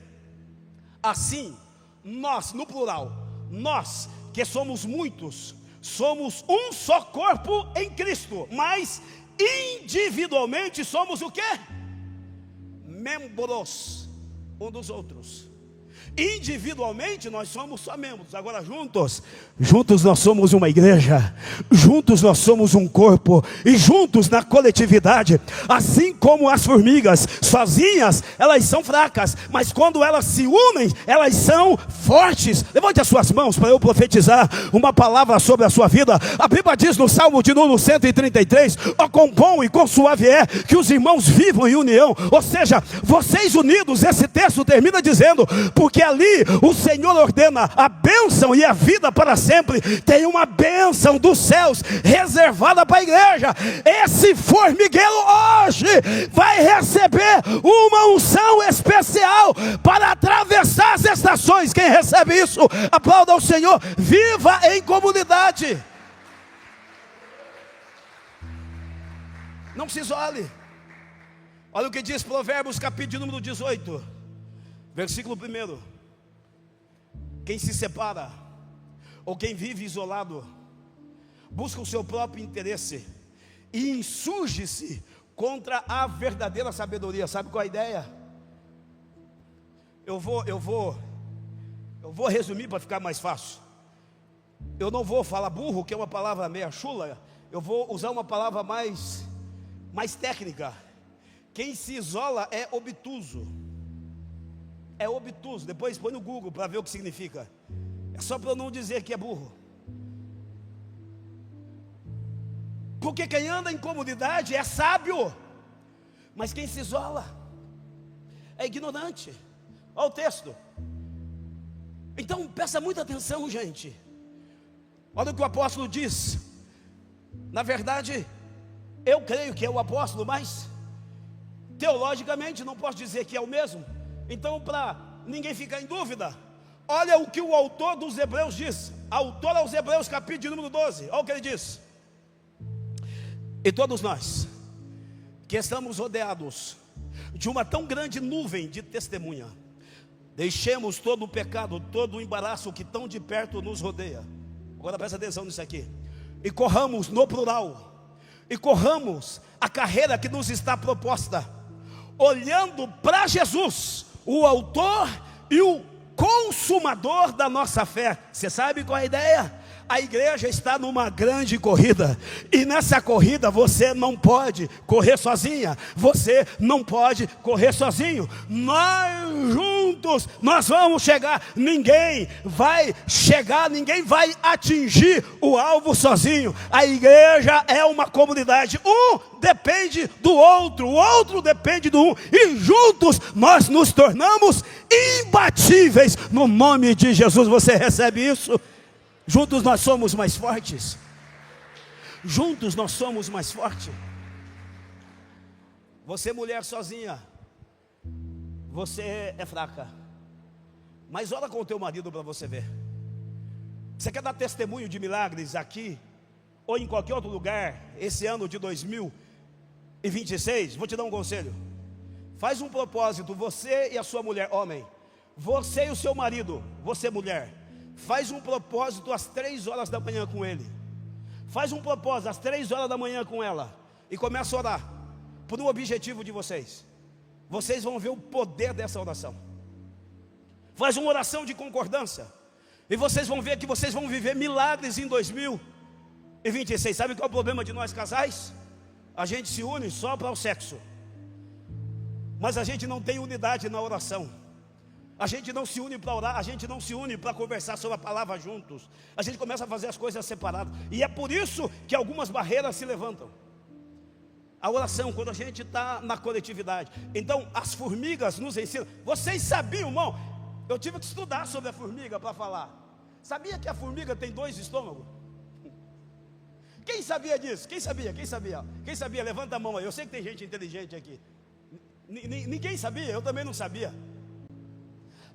Assim, nós, no plural, nós que somos muitos, somos um só corpo em Cristo, mas individualmente somos o quê? Membros um dos outros. Individualmente nós somos só membros. Agora juntos nós somos uma igreja. Juntos nós somos um corpo. E juntos na coletividade. Assim como as formigas sozinhas, elas são fracas, mas quando elas se unem, elas são fortes. Levante as suas mãos para eu profetizar uma palavra sobre a sua vida. A Bíblia diz no Salmo de número 133: ó, quão bom e quão suave é que os irmãos vivam em união. Ou seja, vocês unidos. Esse texto termina dizendo: porque ali o Senhor ordena a bênção e a vida para sempre. Tem uma bênção dos céus reservada para a igreja. Esse formigueiro hoje vai receber uma unção especial para atravessar as estações. Quem recebe isso, aplauda ao Senhor. Viva em comunidade. Não se isole. Olha o que diz Provérbios capítulo número 18, versículo 1. Quem se separa, ou quem vive isolado, busca o seu próprio interesse e insurge-se contra a verdadeira sabedoria. Sabe qual é a ideia? Eu vou resumir para ficar mais fácil. Eu não vou falar burro, que é uma palavra meia chula. Eu vou usar uma palavra mais técnica. Quem se isola é obtuso. É obtuso. Depois põe no Google para ver o que significa. É só para eu não dizer que é burro. Porque quem anda em comunidade é sábio, mas quem se isola é ignorante. Olha o texto. Então presta muita atenção, gente. Olha o que o apóstolo diz. Na verdade, eu creio que é o apóstolo, mas teologicamente não posso dizer que é o mesmo. Então, para ninguém ficar em dúvida, olha o que o autor dos Hebreus diz. Autor aos Hebreus, capítulo número 12. Olha o que ele diz: e todos nós que estamos rodeados de uma tão grande nuvem de testemunha, deixemos todo o pecado, todo o embaraço que tão de perto nos rodeia. Agora presta atenção nisso aqui. E corramos, no plural, e corramos a carreira que nos está proposta, olhando para Jesus, o autor e o consumador da nossa fé. Você sabe qual é a ideia? a igreja está numa grande corrida, e nessa corrida você não pode correr sozinha, você não pode correr sozinho. Nós juntos, nós vamos chegar. Ninguém vai chegar, ninguém vai atingir o alvo sozinho. A igreja é uma comunidade, um depende do outro, o outro depende do um, e juntos nós nos tornamos imbatíveis no nome de Jesus. Você recebe isso? Juntos nós somos mais fortes. Juntos nós somos mais fortes. Você, mulher sozinha, você é fraca. Mas ora com o teu marido para você ver. Você quer dar testemunho de milagres aqui ou em qualquer outro lugar esse ano de 2026? Vou te dar um conselho. Faz um propósito, você e a sua mulher, homem. Você e o seu marido, você mulher. Faz um propósito às 3 horas da manhã com ele. Faz um propósito às 3 horas da manhã com ela. E começa a orar por um objetivo de vocês. Vocês vão ver o poder dessa oração. Faz uma oração de concordância. E vocês vão ver que vocês vão viver milagres em 2026. Sabe qual é o problema de nós casais? A gente se une só para o sexo, mas a gente não tem unidade na oração. A gente não se une para orar, a gente não se une para conversar sobre a palavra juntos. A gente começa a fazer as coisas separadas. E é por isso que algumas barreiras se levantam. A oração, quando a gente está na coletividade. Então, as formigas nos ensinam. Vocês sabiam, irmão? Eu tive que estudar sobre a formiga para falar. Sabia que a formiga tem 2 estômagos? Quem sabia disso? Quem sabia? Quem sabia? Quem sabia? Levanta a mão aí. Eu sei que tem gente inteligente aqui. Ninguém sabia, eu também não sabia.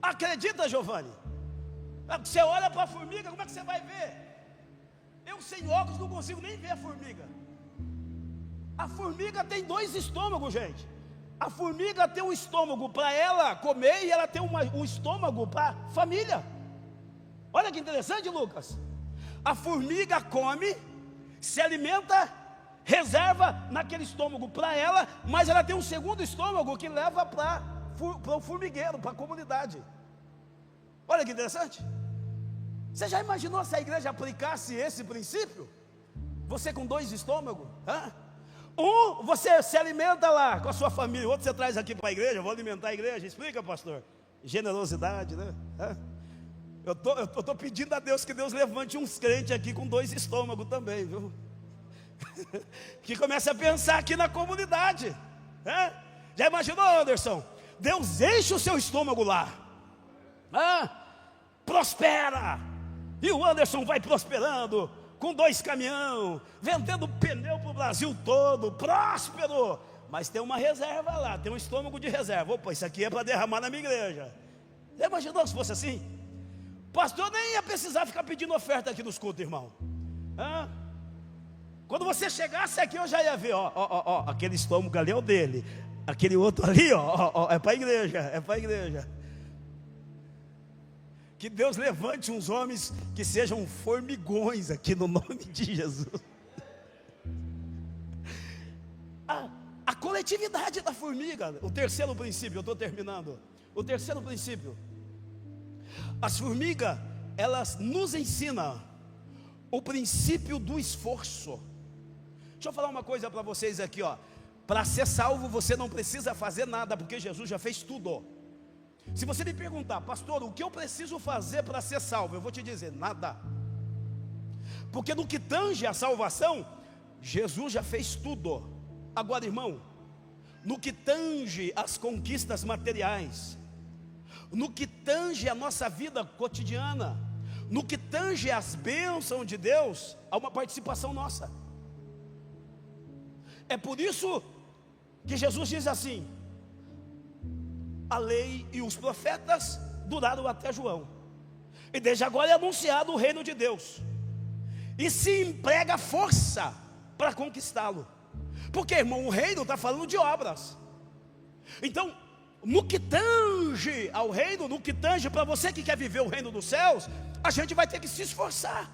Acredita, Giovanni? Você olha para a formiga, como é que você vai ver? Eu sem óculos não consigo nem ver a formiga. A formiga tem 2 estômagos, gente. A formiga tem um estômago para ela comer e ela tem um estômago para a família. Olha que interessante, Lucas. A formiga come, se alimenta, reserva naquele estômago para ela, mas ela tem um segundo estômago que leva para o formigueiro, para a comunidade. Olha que interessante. Você já imaginou se a igreja aplicasse esse princípio? Você com 2 estômagos? Um, você se alimenta lá com a sua família, o outro você traz aqui para a igreja. Vou alimentar a igreja. Explica, pastor. Generosidade, né? Eu estou pedindo a Deus que Deus levante uns crentes aqui com 2 estômagos também, viu? Que comece a pensar aqui na comunidade. Já imaginou, Anderson? Deus enche o seu estômago lá, prospera, e o Anderson vai prosperando, com 2 caminhões, vendendo pneu para o Brasil todo, próspero. Mas tem uma reserva lá, tem um estômago de reserva. Opa, isso aqui é para derramar na minha igreja. Já imaginou se fosse assim? Pastor nem ia precisar ficar pedindo oferta aqui nos cultos, irmão. Quando você chegasse aqui, eu já ia ver, aquele estômago ali é o dele, aquele outro ali, é para a igreja, é para a igreja. Que Deus levante uns homens que sejam formigões aqui no nome de Jesus. A coletividade da formiga. O terceiro princípio, eu estou terminando. O terceiro princípio. As formigas, elas nos ensinam o princípio do esforço. Deixa eu falar uma coisa para vocês aqui, Para ser salvo você não precisa fazer nada, porque Jesus já fez tudo. Se você me perguntar, pastor, o que eu preciso fazer para ser salvo? Eu vou te dizer, nada. Porque no que tange a salvação, Jesus já fez tudo. Agora, irmão, no que tange as conquistas materiais, no que tange a nossa vida cotidiana, no que tange as bênçãos de Deus, há uma participação nossa. É por isso que Jesus diz assim: a lei e os profetas duraram até João, e desde agora é anunciado o reino de Deus, e se emprega força para conquistá-lo. Porque, irmão, o reino está falando de obras. Então, no que tange ao reino, no que tange para você que quer viver o reino dos céus, a gente vai ter que se esforçar.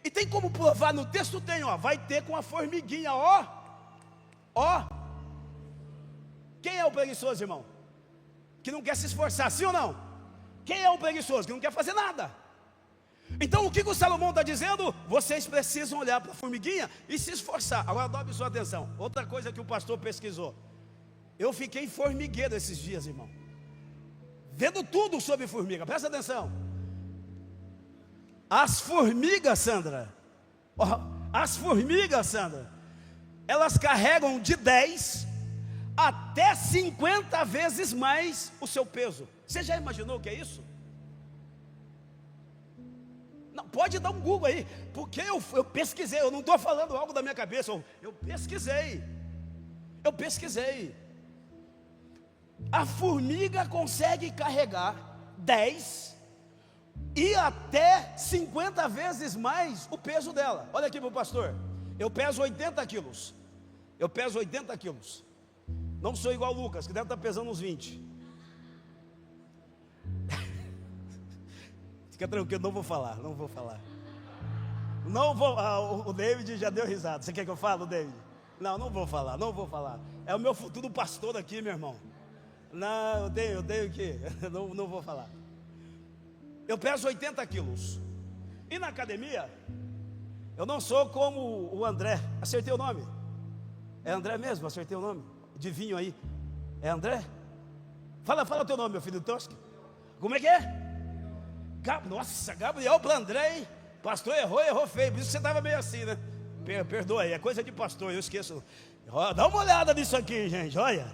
E tem como provar no texto? Tem, vai ter com a formiguinha, Quem é o preguiçoso, irmão? Que não quer se esforçar, sim ou não? Quem é o preguiçoso? Que não quer fazer nada. Então o que o Salomão está dizendo? Vocês precisam olhar para a formiguinha e se esforçar. Agora dobre sua atenção. Outra coisa que o pastor pesquisou. Eu fiquei formigueiro esses dias, irmão, vendo tudo sobre formiga. Presta atenção. As formigas, Sandra, elas carregam de 10 até 50 vezes mais o seu peso. Você já imaginou o que é isso? Não, pode dar um Google aí, porque eu pesquisei, eu não estou falando algo da minha cabeça, eu pesquisei. A formiga consegue carregar 10 e até 50 vezes mais o peso dela. Olha aqui para o pastor, eu peso 80 quilos. Não sou igual o Lucas, que deve estar pesando uns 20. Fica tranquilo, não vou falar. O David já deu risada. Você quer que eu fale, David? Não vou falar. É o meu futuro pastor aqui, meu irmão. Não, eu tenho que. Não vou falar. Eu peso 80 quilos. E na academia, eu não sou como o André. Acertei o nome? É André mesmo? Acertei o nome? De vinho aí. É André? Fala o teu nome, meu filho Tosca. Como é que é? Nossa, Gabriel para André, hein? Pastor errou feio. Por isso você estava meio assim, né? Perdoa aí, é coisa de pastor, eu esqueço. Dá uma olhada nisso aqui, gente. Olha,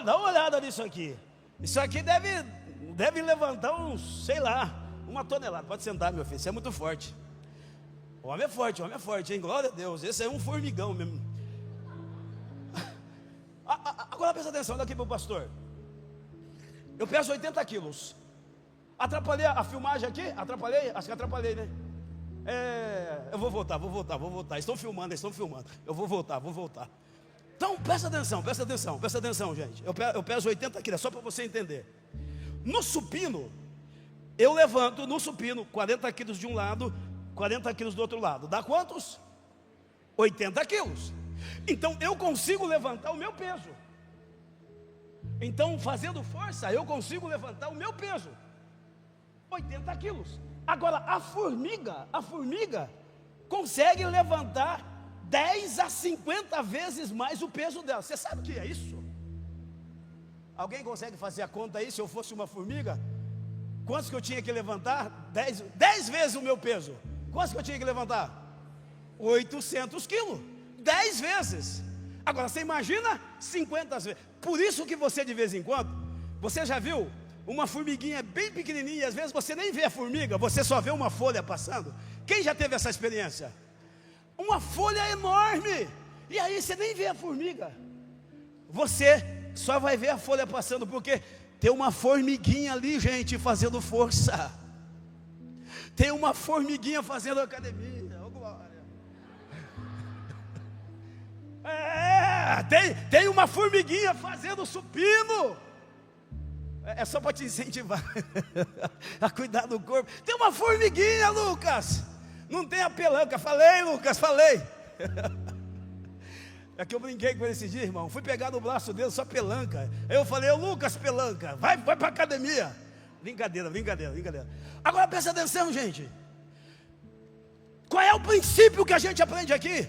dá uma olhada nisso aqui. Isso aqui deve levantar uns, sei lá, 1 tonelada. Pode sentar, meu filho, você é muito forte. O homem é forte, hein? Glória a Deus. Esse é um formigão mesmo. Agora presta atenção, olha aqui para o pastor. Eu peso 80 quilos. Atrapalhei a filmagem aqui? Atrapalhei? Acho que atrapalhei, né? Eu vou voltar. Estão filmando. Eu vou voltar. Então, presta atenção, gente. Eu peso 80 quilos, só para você entender. No supino, eu levanto 40 quilos de um lado, 40 quilos do outro lado. Dá quantos? 80 quilos. Então, eu consigo levantar o meu peso. Então, fazendo força, eu consigo levantar o meu peso. 80 quilos. Agora, a formiga consegue levantar 10 a 50 vezes mais o peso dela. Você sabe o que é isso? Alguém consegue fazer a conta aí? Se eu fosse uma formiga, quantos que eu tinha que levantar? 10 vezes o meu peso. Quantos que eu tinha que levantar? 800 quilos. 10 vezes. Agora, você imagina 50 vezes. Por isso que você, de vez em quando, você já viu uma formiguinha bem pequenininha, e às vezes você nem vê a formiga, você só vê uma folha passando. Quem já teve essa experiência? Uma folha enorme, e aí você nem vê a formiga. Você só vai ver a folha passando, porque tem uma formiguinha ali, gente, fazendo força. Tem uma formiguinha fazendo academia. Oh, glória. Tem uma formiguinha fazendo supino. É só para te incentivar a cuidar do corpo. Tem uma formiguinha, Lucas. Não tem a pelanca. Falei, Lucas, falei. É que eu brinquei com ele esse dia, irmão. Fui pegar no braço dele, só pelanca. Aí eu falei, Lucas, pelanca, vai para a academia. Brincadeira. Agora presta atenção, gente. Qual é o princípio que a gente aprende aqui?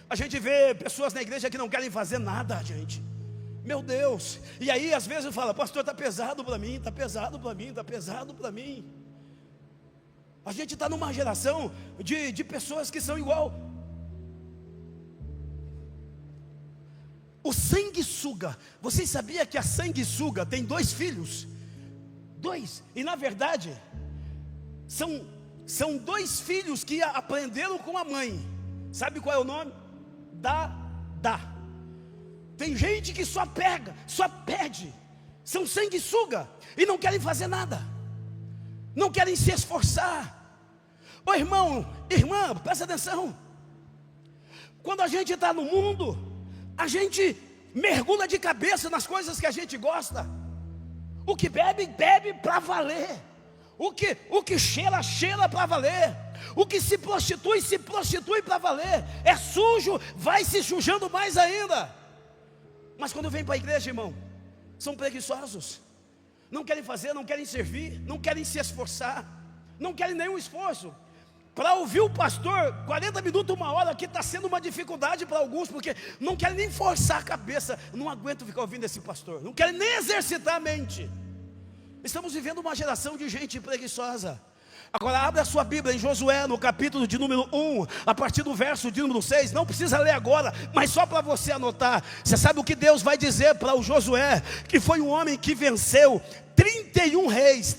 A gente vê pessoas na igreja que não querem fazer nada, gente. Meu Deus. E aí às vezes eu falo, pastor, está pesado para mim. A gente está numa geração de pessoas que são igual o sanguessuga. Vocês sabiam que a sanguessuga tem 2 filhos? 2. E na verdade são 2 filhos que aprenderam com a mãe. Sabe qual é o nome? Dá. Tem gente que só pede, são sanguessuga e não querem fazer nada, não querem se esforçar. Ô irmão, irmã, presta atenção. Quando a gente está no mundo, a gente mergulha de cabeça nas coisas que a gente gosta. O que bebe para valer. O que cheira para valer. O que se prostitui para valer. É sujo, vai se sujando mais ainda. Mas quando vem para a igreja, irmão, são preguiçosos. Não querem fazer, não querem servir, não querem se esforçar. não querem nenhum esforço. Para ouvir o pastor, 40 minutos, 1 hora aqui está sendo uma dificuldade para alguns, porque não querem nem forçar a cabeça. Não aguento ficar ouvindo esse pastor, não querem nem exercitar a mente. Estamos vivendo uma geração de gente preguiçosa. Agora abra a sua Bíblia em Josué, no capítulo de número 1, a partir do verso de número 6, não precisa ler agora, mas só para você anotar. Você sabe o que Deus vai dizer para o Josué, que foi um homem que venceu 31 reis,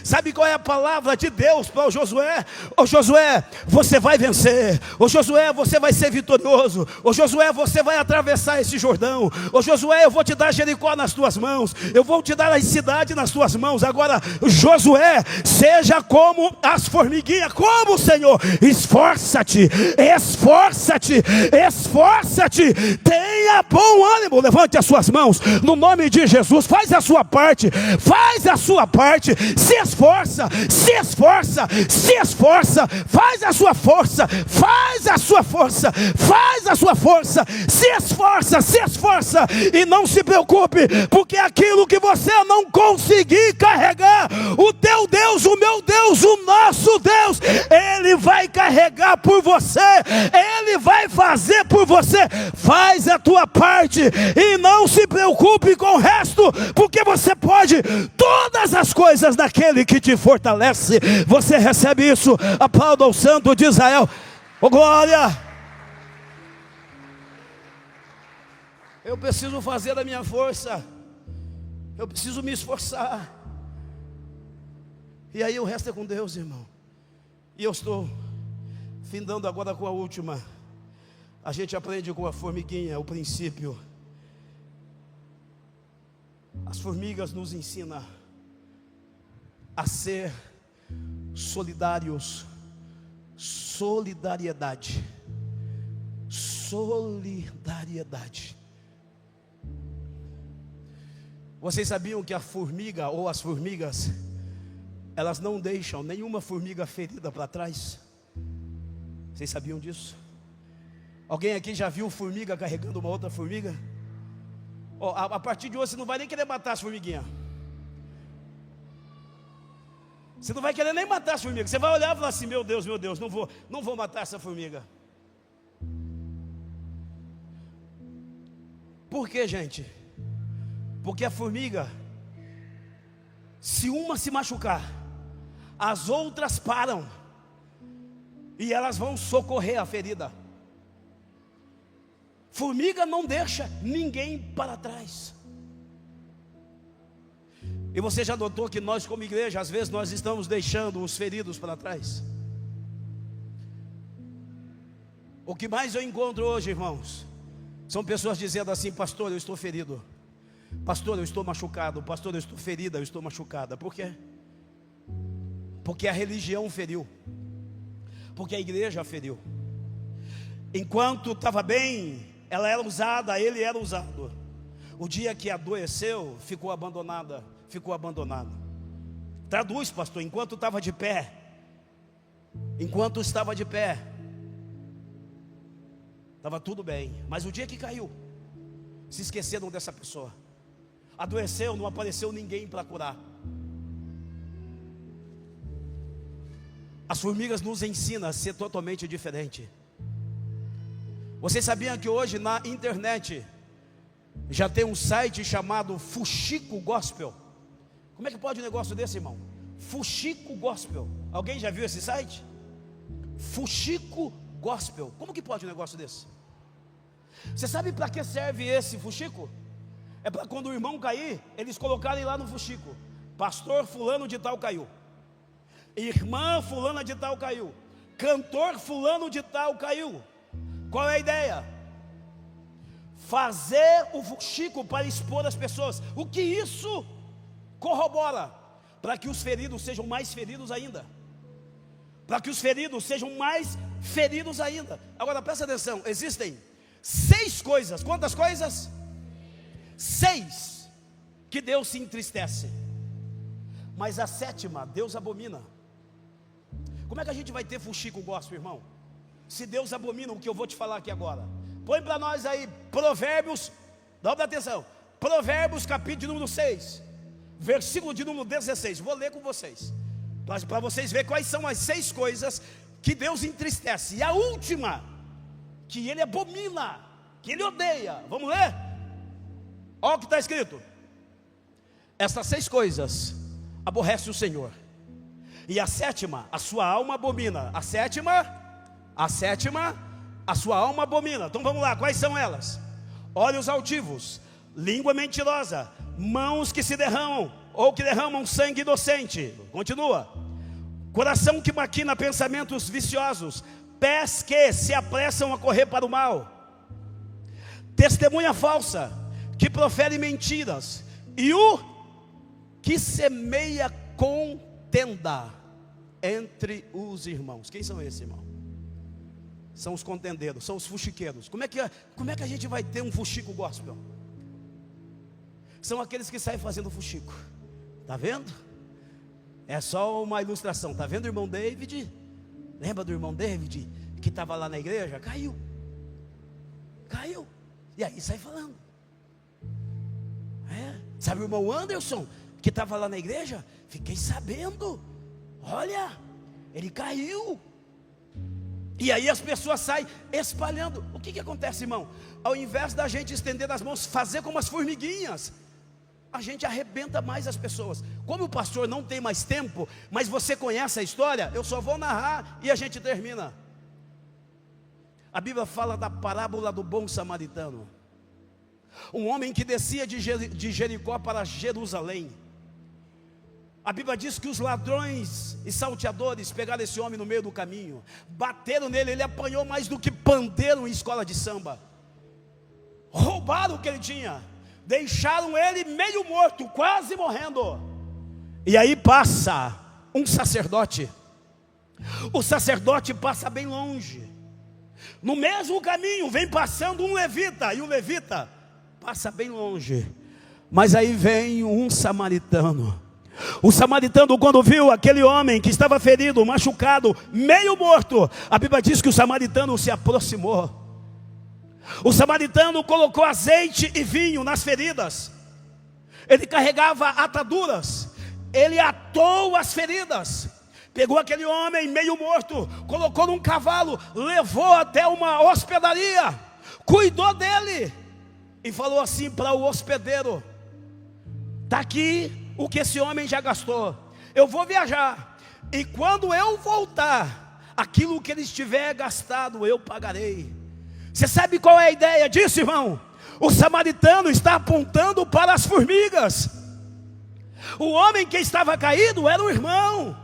sabe qual é a palavra de Deus para o Josué? Ô Josué, você vai vencer. Ô Josué, você vai ser vitorioso. Ô Josué, você vai atravessar esse Jordão. Ô Josué, eu vou te dar Jericó nas tuas mãos, eu vou te dar a cidade nas tuas mãos. Agora, Josué, seja como as formiguinhas. Como, Senhor? Esforça-te, esforça-te, esforça-te, tenha bom ânimo. Levante as suas mãos, no nome de Jesus, faz a sua parte. Faz a sua parte, se esforça, se esforça, se esforça, faz a sua força, faz a sua força, faz a sua força, se esforça, e não se preocupe, porque aquilo que você não conseguir carregar, o teu Deus, o meu Deus, o nosso Deus, Ele vai carregar por você, Ele vai fazer por você. Faz a tua parte e não se preocupe com o resto, porque você pode todas as coisas daquele que te fortalece. Você recebe isso? Aplauda o Santo de Israel. Oh, glória! Eu preciso fazer a minha força, eu preciso me esforçar, e aí o resto é com Deus, irmão. E eu estou findando agora com a última. A gente aprende com a formiguinha o princípio. As formigas nos ensinam a ser solidários. Solidariedade. Solidariedade. Vocês sabiam que a formiga ou as formigas, elas não deixam nenhuma formiga ferida para trás? Vocês sabiam disso? Alguém aqui já viu formiga carregando uma outra formiga? A partir de hoje você não vai nem querer matar as formiguinhas. Você não vai querer nem matar as formigas. Você vai olhar e falar assim: meu Deus, não vou matar essa formiga. Por quê, gente? Porque a formiga, se uma se machucar, as outras param e elas vão socorrer a ferida. Formiga não deixa ninguém para trás. E você já notou que nós como igreja, às vezes nós estamos deixando os feridos para trás? O que mais eu encontro hoje, irmãos, são pessoas dizendo assim: pastor, eu estou ferido, pastor, eu estou machucado, pastor, eu estou ferida, eu estou machucada. Por quê? Porque a religião feriu, porque a igreja feriu. Enquanto estava bem, ela era usada, ele era usado. O dia que adoeceu, ficou abandonada, ficou abandonado. Traduz, pastor: enquanto estava de pé, enquanto estava de pé, estava tudo bem. Mas o dia que caiu, se esqueceram dessa pessoa. Adoeceu, não apareceu ninguém para curar. As formigas nos ensinam a ser totalmente diferente. Vocês sabiam que hoje na internet já tem um site chamado Fuxico Gospel? Como é que pode um negócio desse, irmão? Fuxico Gospel. Alguém já viu esse site? Fuxico Gospel. Como que pode um negócio desse? Você sabe para que serve esse fuxico? É para quando o irmão cair, eles colocarem lá no fuxico: pastor fulano de tal caiu, irmã fulana de tal caiu, cantor fulano de tal caiu. Qual é a ideia? Fazer o fuxico para expor as pessoas. O que isso corrobora? Para que os feridos sejam mais feridos ainda. Para que os feridos sejam mais feridos ainda. Agora presta atenção, existem 6 coisas. Quantas coisas? 6 que Deus se entristece, mas a 7ª Deus abomina. Como é que a gente vai ter fuxico gospel, irmão, se Deus abomina o que eu vou te falar aqui agora? Põe para nós aí Provérbios, dá atenção, Provérbios capítulo número 6, versículo de número 16. Vou ler com vocês. para vocês verem quais são as 6 coisas que Deus entristece. E a última, que Ele abomina, que Ele odeia. Vamos ler? Olha o que está escrito. Estas 6 coisas aborrece o Senhor. E a 7ª, a sua alma abomina. A 7ª, a sua alma abomina. Então vamos lá, quais são elas? Olhos altivos, língua mentirosa, mãos que se derramam, ou que derramam sangue inocente. Continua. Coração que maquina pensamentos viciosos, pés que se apressam a correr para o mal, testemunha falsa, que profere mentiras, e o que semeia contenda entre os irmãos. Quem são esses, irmão? São os contendeiros, são os fuxiqueiros. Como é que a gente vai ter um fuxico gospel? São aqueles que saem fazendo fuxico. Está vendo? É só uma ilustração. Está vendo o irmão David? Lembra do irmão David que estava lá na igreja? Caiu. E aí sai falando. Sabe o irmão Anderson que estava lá na igreja? Fiquei sabendo. Olha, ele caiu. E aí as pessoas saem espalhando. O que acontece, irmão? Ao invés da gente estender as mãos, fazer como as formiguinhas, a gente arrebenta mais as pessoas. Como o pastor não tem mais tempo, mas você conhece a história, eu só vou narrar e a gente termina. A Bíblia fala da parábola do bom samaritano. Um homem que descia de Jericó para Jerusalém. A Bíblia diz que os ladrões e salteadores pegaram esse homem no meio do caminho, bateram nele, ele apanhou mais do que pandeiro em escola de samba. Roubaram o que ele tinha, deixaram ele meio morto, quase morrendo. E aí passa um sacerdote. O sacerdote passa bem longe. No mesmo caminho vem passando um levita, e o levita passa bem longe. Mas aí vem um samaritano. O samaritano, quando viu aquele homem que estava ferido, machucado, meio morto, a Bíblia diz que o samaritano se aproximou. O samaritano colocou azeite e vinho nas feridas. Ele carregava ataduras. Ele atou as feridas. Pegou aquele homem meio morto, colocou num cavalo, levou até uma hospedaria, cuidou dele e falou assim para o hospedeiro: está aqui o que esse homem já gastou. Eu vou viajar, e quando eu voltar, aquilo que ele estiver gastado eu pagarei. Você sabe qual é a ideia disso, irmão? O samaritano está apontando para as formigas. O homem que estava caído era o irmão.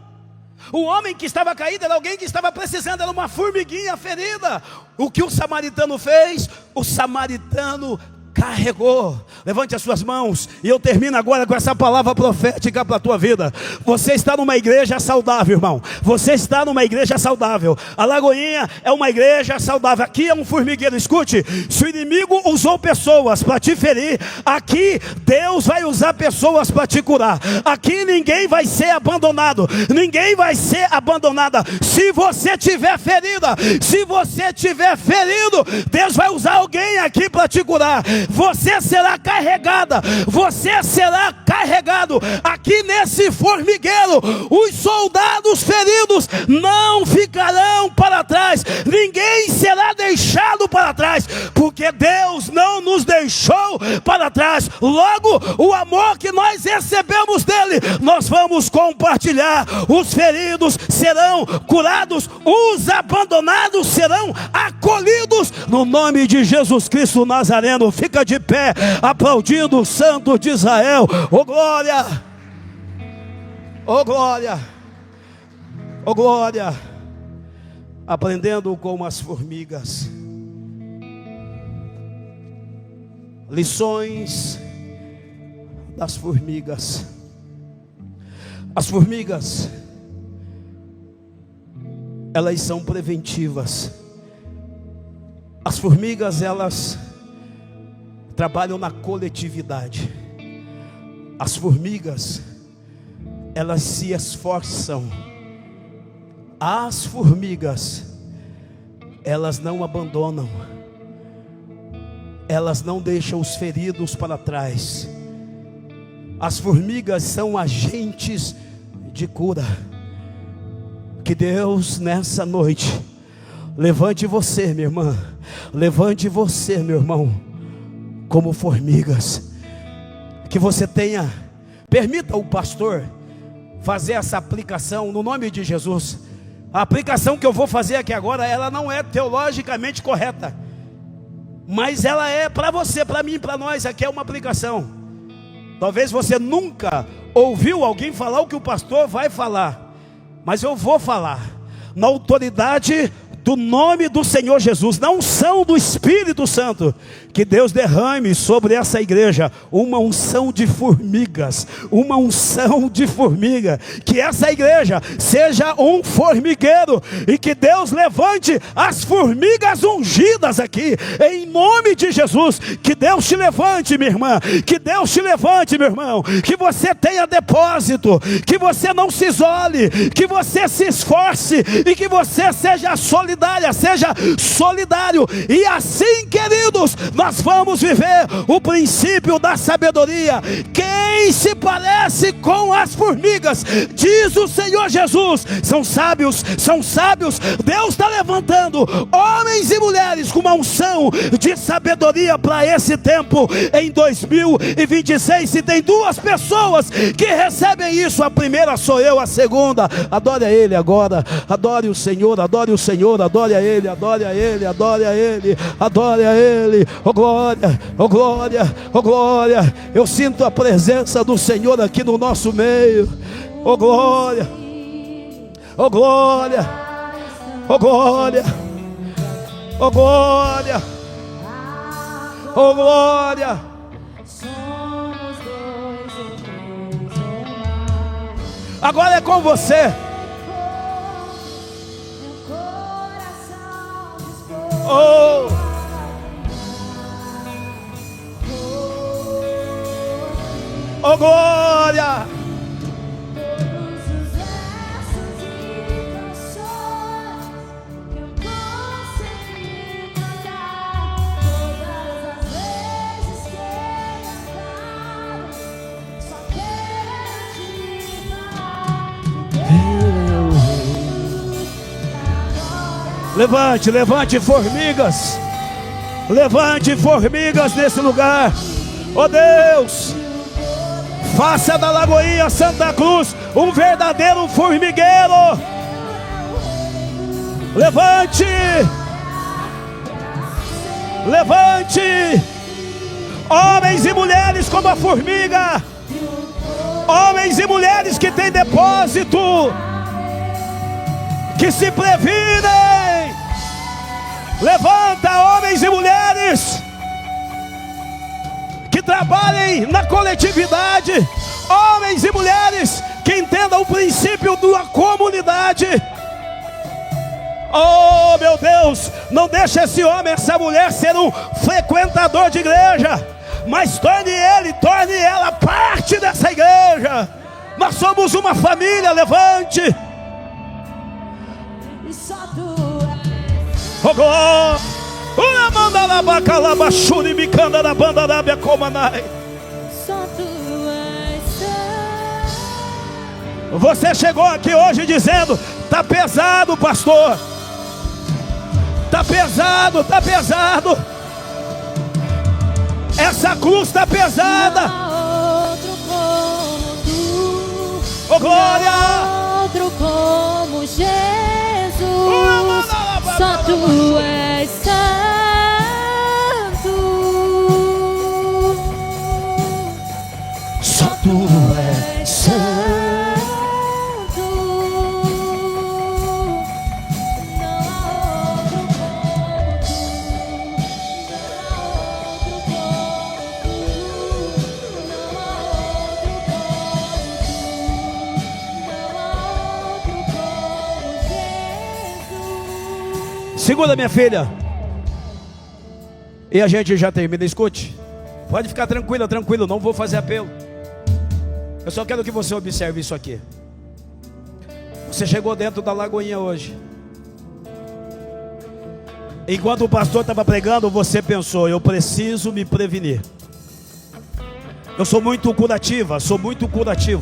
O homem que estava caído era alguém que estava precisando, era uma formiguinha ferida. O que o samaritano fez? O samaritano carregou. Levante as suas mãos e eu termino agora com essa palavra profética para a tua vida. Você está numa igreja saudável, irmão. Você está numa igreja saudável. A Lagoinha é uma igreja saudável. Aqui é um formigueiro. Escute, se o inimigo usou pessoas para te ferir, aqui Deus vai usar pessoas para te curar. Aqui ninguém vai ser abandonado. Ninguém vai ser abandonada. Se você tiver ferida, se você tiver ferido, Deus vai usar alguém aqui para te curar. Você será carregada, você será carregado. Aqui nesse formigueiro, os soldados feridos não ficarão para trás. Ninguém será deixado para trás, porque Deus não nos deixou para trás. Logo, o amor que nós recebemos dele, nós vamos compartilhar. Os feridos serão curados, os abandonados serão acolhidos, no nome de Jesus Cristo Nazareno. Fica de pé, aplaudindo o Santo de Israel. Oh glória, oh glória, oh glória. Aprendendo como as formigas. Lições das formigas. As formigas, elas são preventivas. As formigas, elas trabalham na coletividade. As formigas, elas se esforçam. As formigas, elas não abandonam. Elas não deixam os feridos para trás. As formigas são agentes de cura. que Deus nessa noite levante você, minha irmã, levante você, meu irmão, como formigas. Que você tenha, permita o pastor fazer essa aplicação no nome de Jesus. A aplicação que eu vou fazer aqui agora, ela não é teologicamente correta, mas ela é para você, para mim, para nós. Aqui é uma aplicação. Talvez você nunca ouviu alguém falar o que o pastor vai falar, mas eu vou falar na autoridade do nome do Senhor Jesus, na unção do Espírito Santo. Que Deus derrame sobre essa igreja uma unção de formigas, uma unção de formiga. Que essa igreja seja um formigueiro, e que Deus levante as formigas ungidas aqui, em nome de Jesus. Que Deus te levante, minha irmã, que Deus te levante, meu irmão, que você tenha depósito, que você não se isole, que você se esforce, e que você seja solidária, seja solidário. E assim, queridos, nós vamos viver o princípio da sabedoria. Quem se parece com as formigas, diz o Senhor Jesus, são sábios, são sábios. Deus está levantando homens e mulheres com uma unção de sabedoria para esse tempo. Em 2026, se tem duas pessoas que recebem isso, a primeira sou eu, a segunda, adore a Ele agora, adore o Senhor, adore o Senhor, adore a Ele, adore a Ele, adore a Ele, adore a Ele. Oh glória, oh glória, oh glória. Eu sinto a presença do Senhor aqui no nosso meio. Oh glória, oh glória, oh glória, oh glória, oh glória. Agora é com você. Oh, oh glória. Todos os versos e canções que eu consegui cantar, todas as vezes que eu só quero te falar. Levante, levante formigas. Levante formigas nesse lugar. Oh Deus, faça da Lagoinha Santa Cruz um verdadeiro formigueiro. Levante, levante homens e mulheres como a formiga, homens e mulheres que têm depósito, que se previnem. Levanta homens e mulheres que trabalhem na coletividade, homens e mulheres que entendam o princípio da comunidade. Oh meu Deus, não deixe esse homem, essa mulher ser um frequentador de igreja, mas torne ela parte dessa igreja. Nós somos uma família. Levante. E só tu Oh glória. Uma manda na bacalaba churi bicanda na banda da minha comanai. Só tu és santo. Você chegou aqui hoje dizendo: tá pesado, pastor. Tá pesado, tá pesado. Essa cruz tá pesada. Não há outro como tu. Oh glória. Não há outro como Jesus. Só tu és santo. Só tu és santo. Segura, minha filha. E a gente já termina. Escute. Pode ficar tranquila, tranquilo. Não vou fazer apelo. Eu só quero que você observe isso aqui. Você chegou dentro da Lagoinha hoje. Enquanto o pastor estava pregando, você pensou: eu preciso me prevenir. Eu sou muito curativa, sou muito curativo.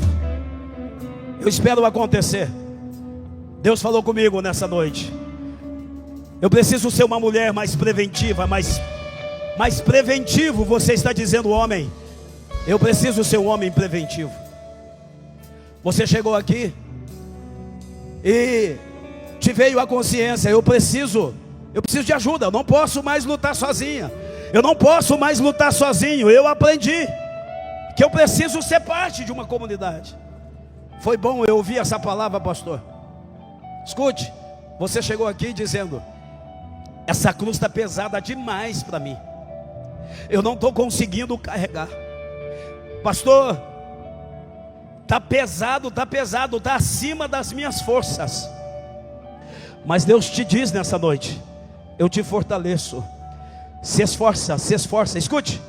Eu espero acontecer. Deus falou comigo nessa noite. Eu preciso ser uma mulher mais preventiva, mais preventivo. Você está dizendo, homem. Eu preciso ser um homem preventivo. Você chegou aqui e te veio a consciência, eu preciso de ajuda. Eu não posso mais lutar sozinha. Eu não posso mais lutar sozinho. Eu aprendi que eu preciso ser parte de uma comunidade. Foi bom eu ouvir essa palavra, pastor. Escute, você chegou aqui dizendo, essa cruz está pesada demais para mim. Eu não estou conseguindo carregar. Pastor, está pesado, está acima das minhas forças. Mas Deus te diz nessa noite, eu te fortaleço. Se esforça. Escute,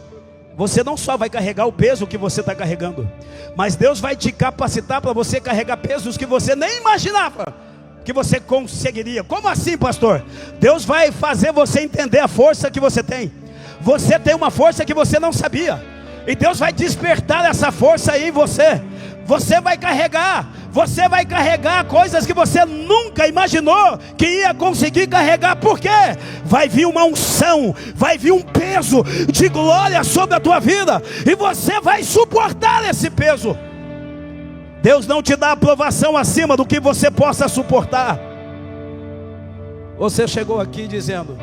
você não só vai carregar o peso que você está carregando, mas Deus vai te capacitar para você carregar pesos que você nem imaginava que você conseguiria. Como assim, pastor? Deus vai fazer você entender a força que você tem. Você tem uma força que você não sabia, e Deus vai despertar essa força aí em você. Você vai carregar coisas que você nunca imaginou que ia conseguir carregar. Por quê? Vai vir uma unção, vai vir um peso de glória sobre a tua vida, e você vai suportar esse peso. Deus não te dá aprovação acima do que você possa suportar. Você chegou aqui dizendo,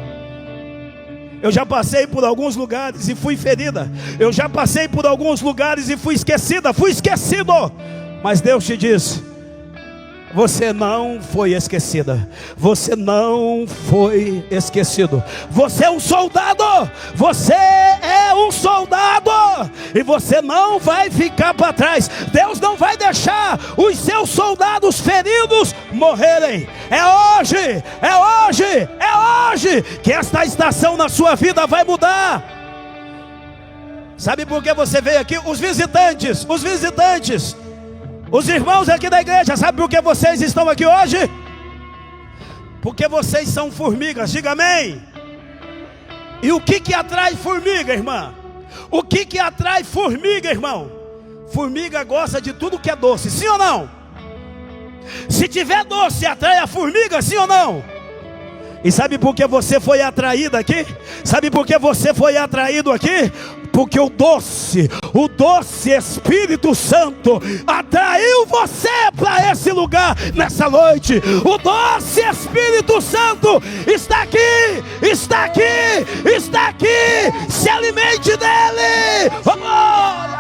eu já passei por alguns lugares e fui ferida. Eu já passei por alguns lugares e fui esquecida, fui esquecido. Mas Deus te diz, você não foi esquecida. Você não foi esquecido. Você é um soldado. Você é um soldado. E você não vai ficar para trás. Deus não vai deixar os seus soldados feridos morrerem. É hoje que esta estação na sua vida vai mudar. Sabe por que você veio aqui? Os visitantes, os irmãos aqui da igreja, sabe por que vocês estão aqui hoje? Porque vocês são formigas, diga amém. E o que atrai formiga, irmã? O que atrai formiga, irmão? Formiga gosta de tudo que é doce, sim ou não? Se tiver doce, atrai a formiga, sim ou não? E sabe por que você foi atraído aqui? Sabe por que você foi atraído aqui? Porque o doce Espírito Santo atraiu você para esse lugar nessa noite. O doce Espírito Santo está aqui. Se alimente dele. Vamos!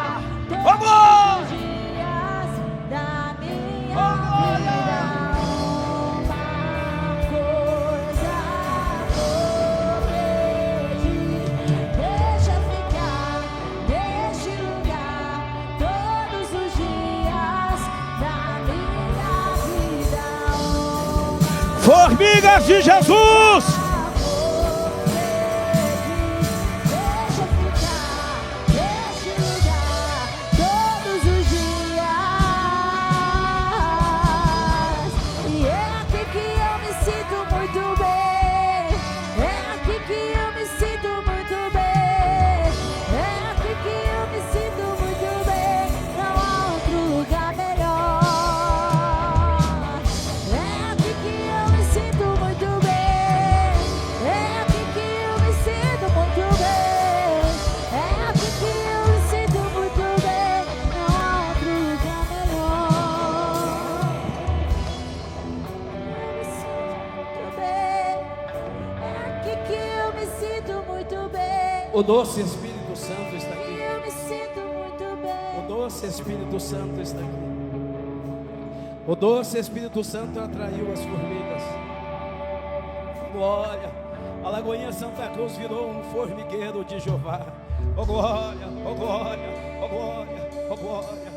Formigas de Jesus. O doce Espírito Santo está aqui. Eu me sinto muito bem. O doce Espírito Santo está aqui. O doce Espírito Santo atraiu as formigas. Glória. A Lagoinha Santa Cruz virou um formigueiro de Jeová. Oh glória, oh glória, oh glória, oh glória.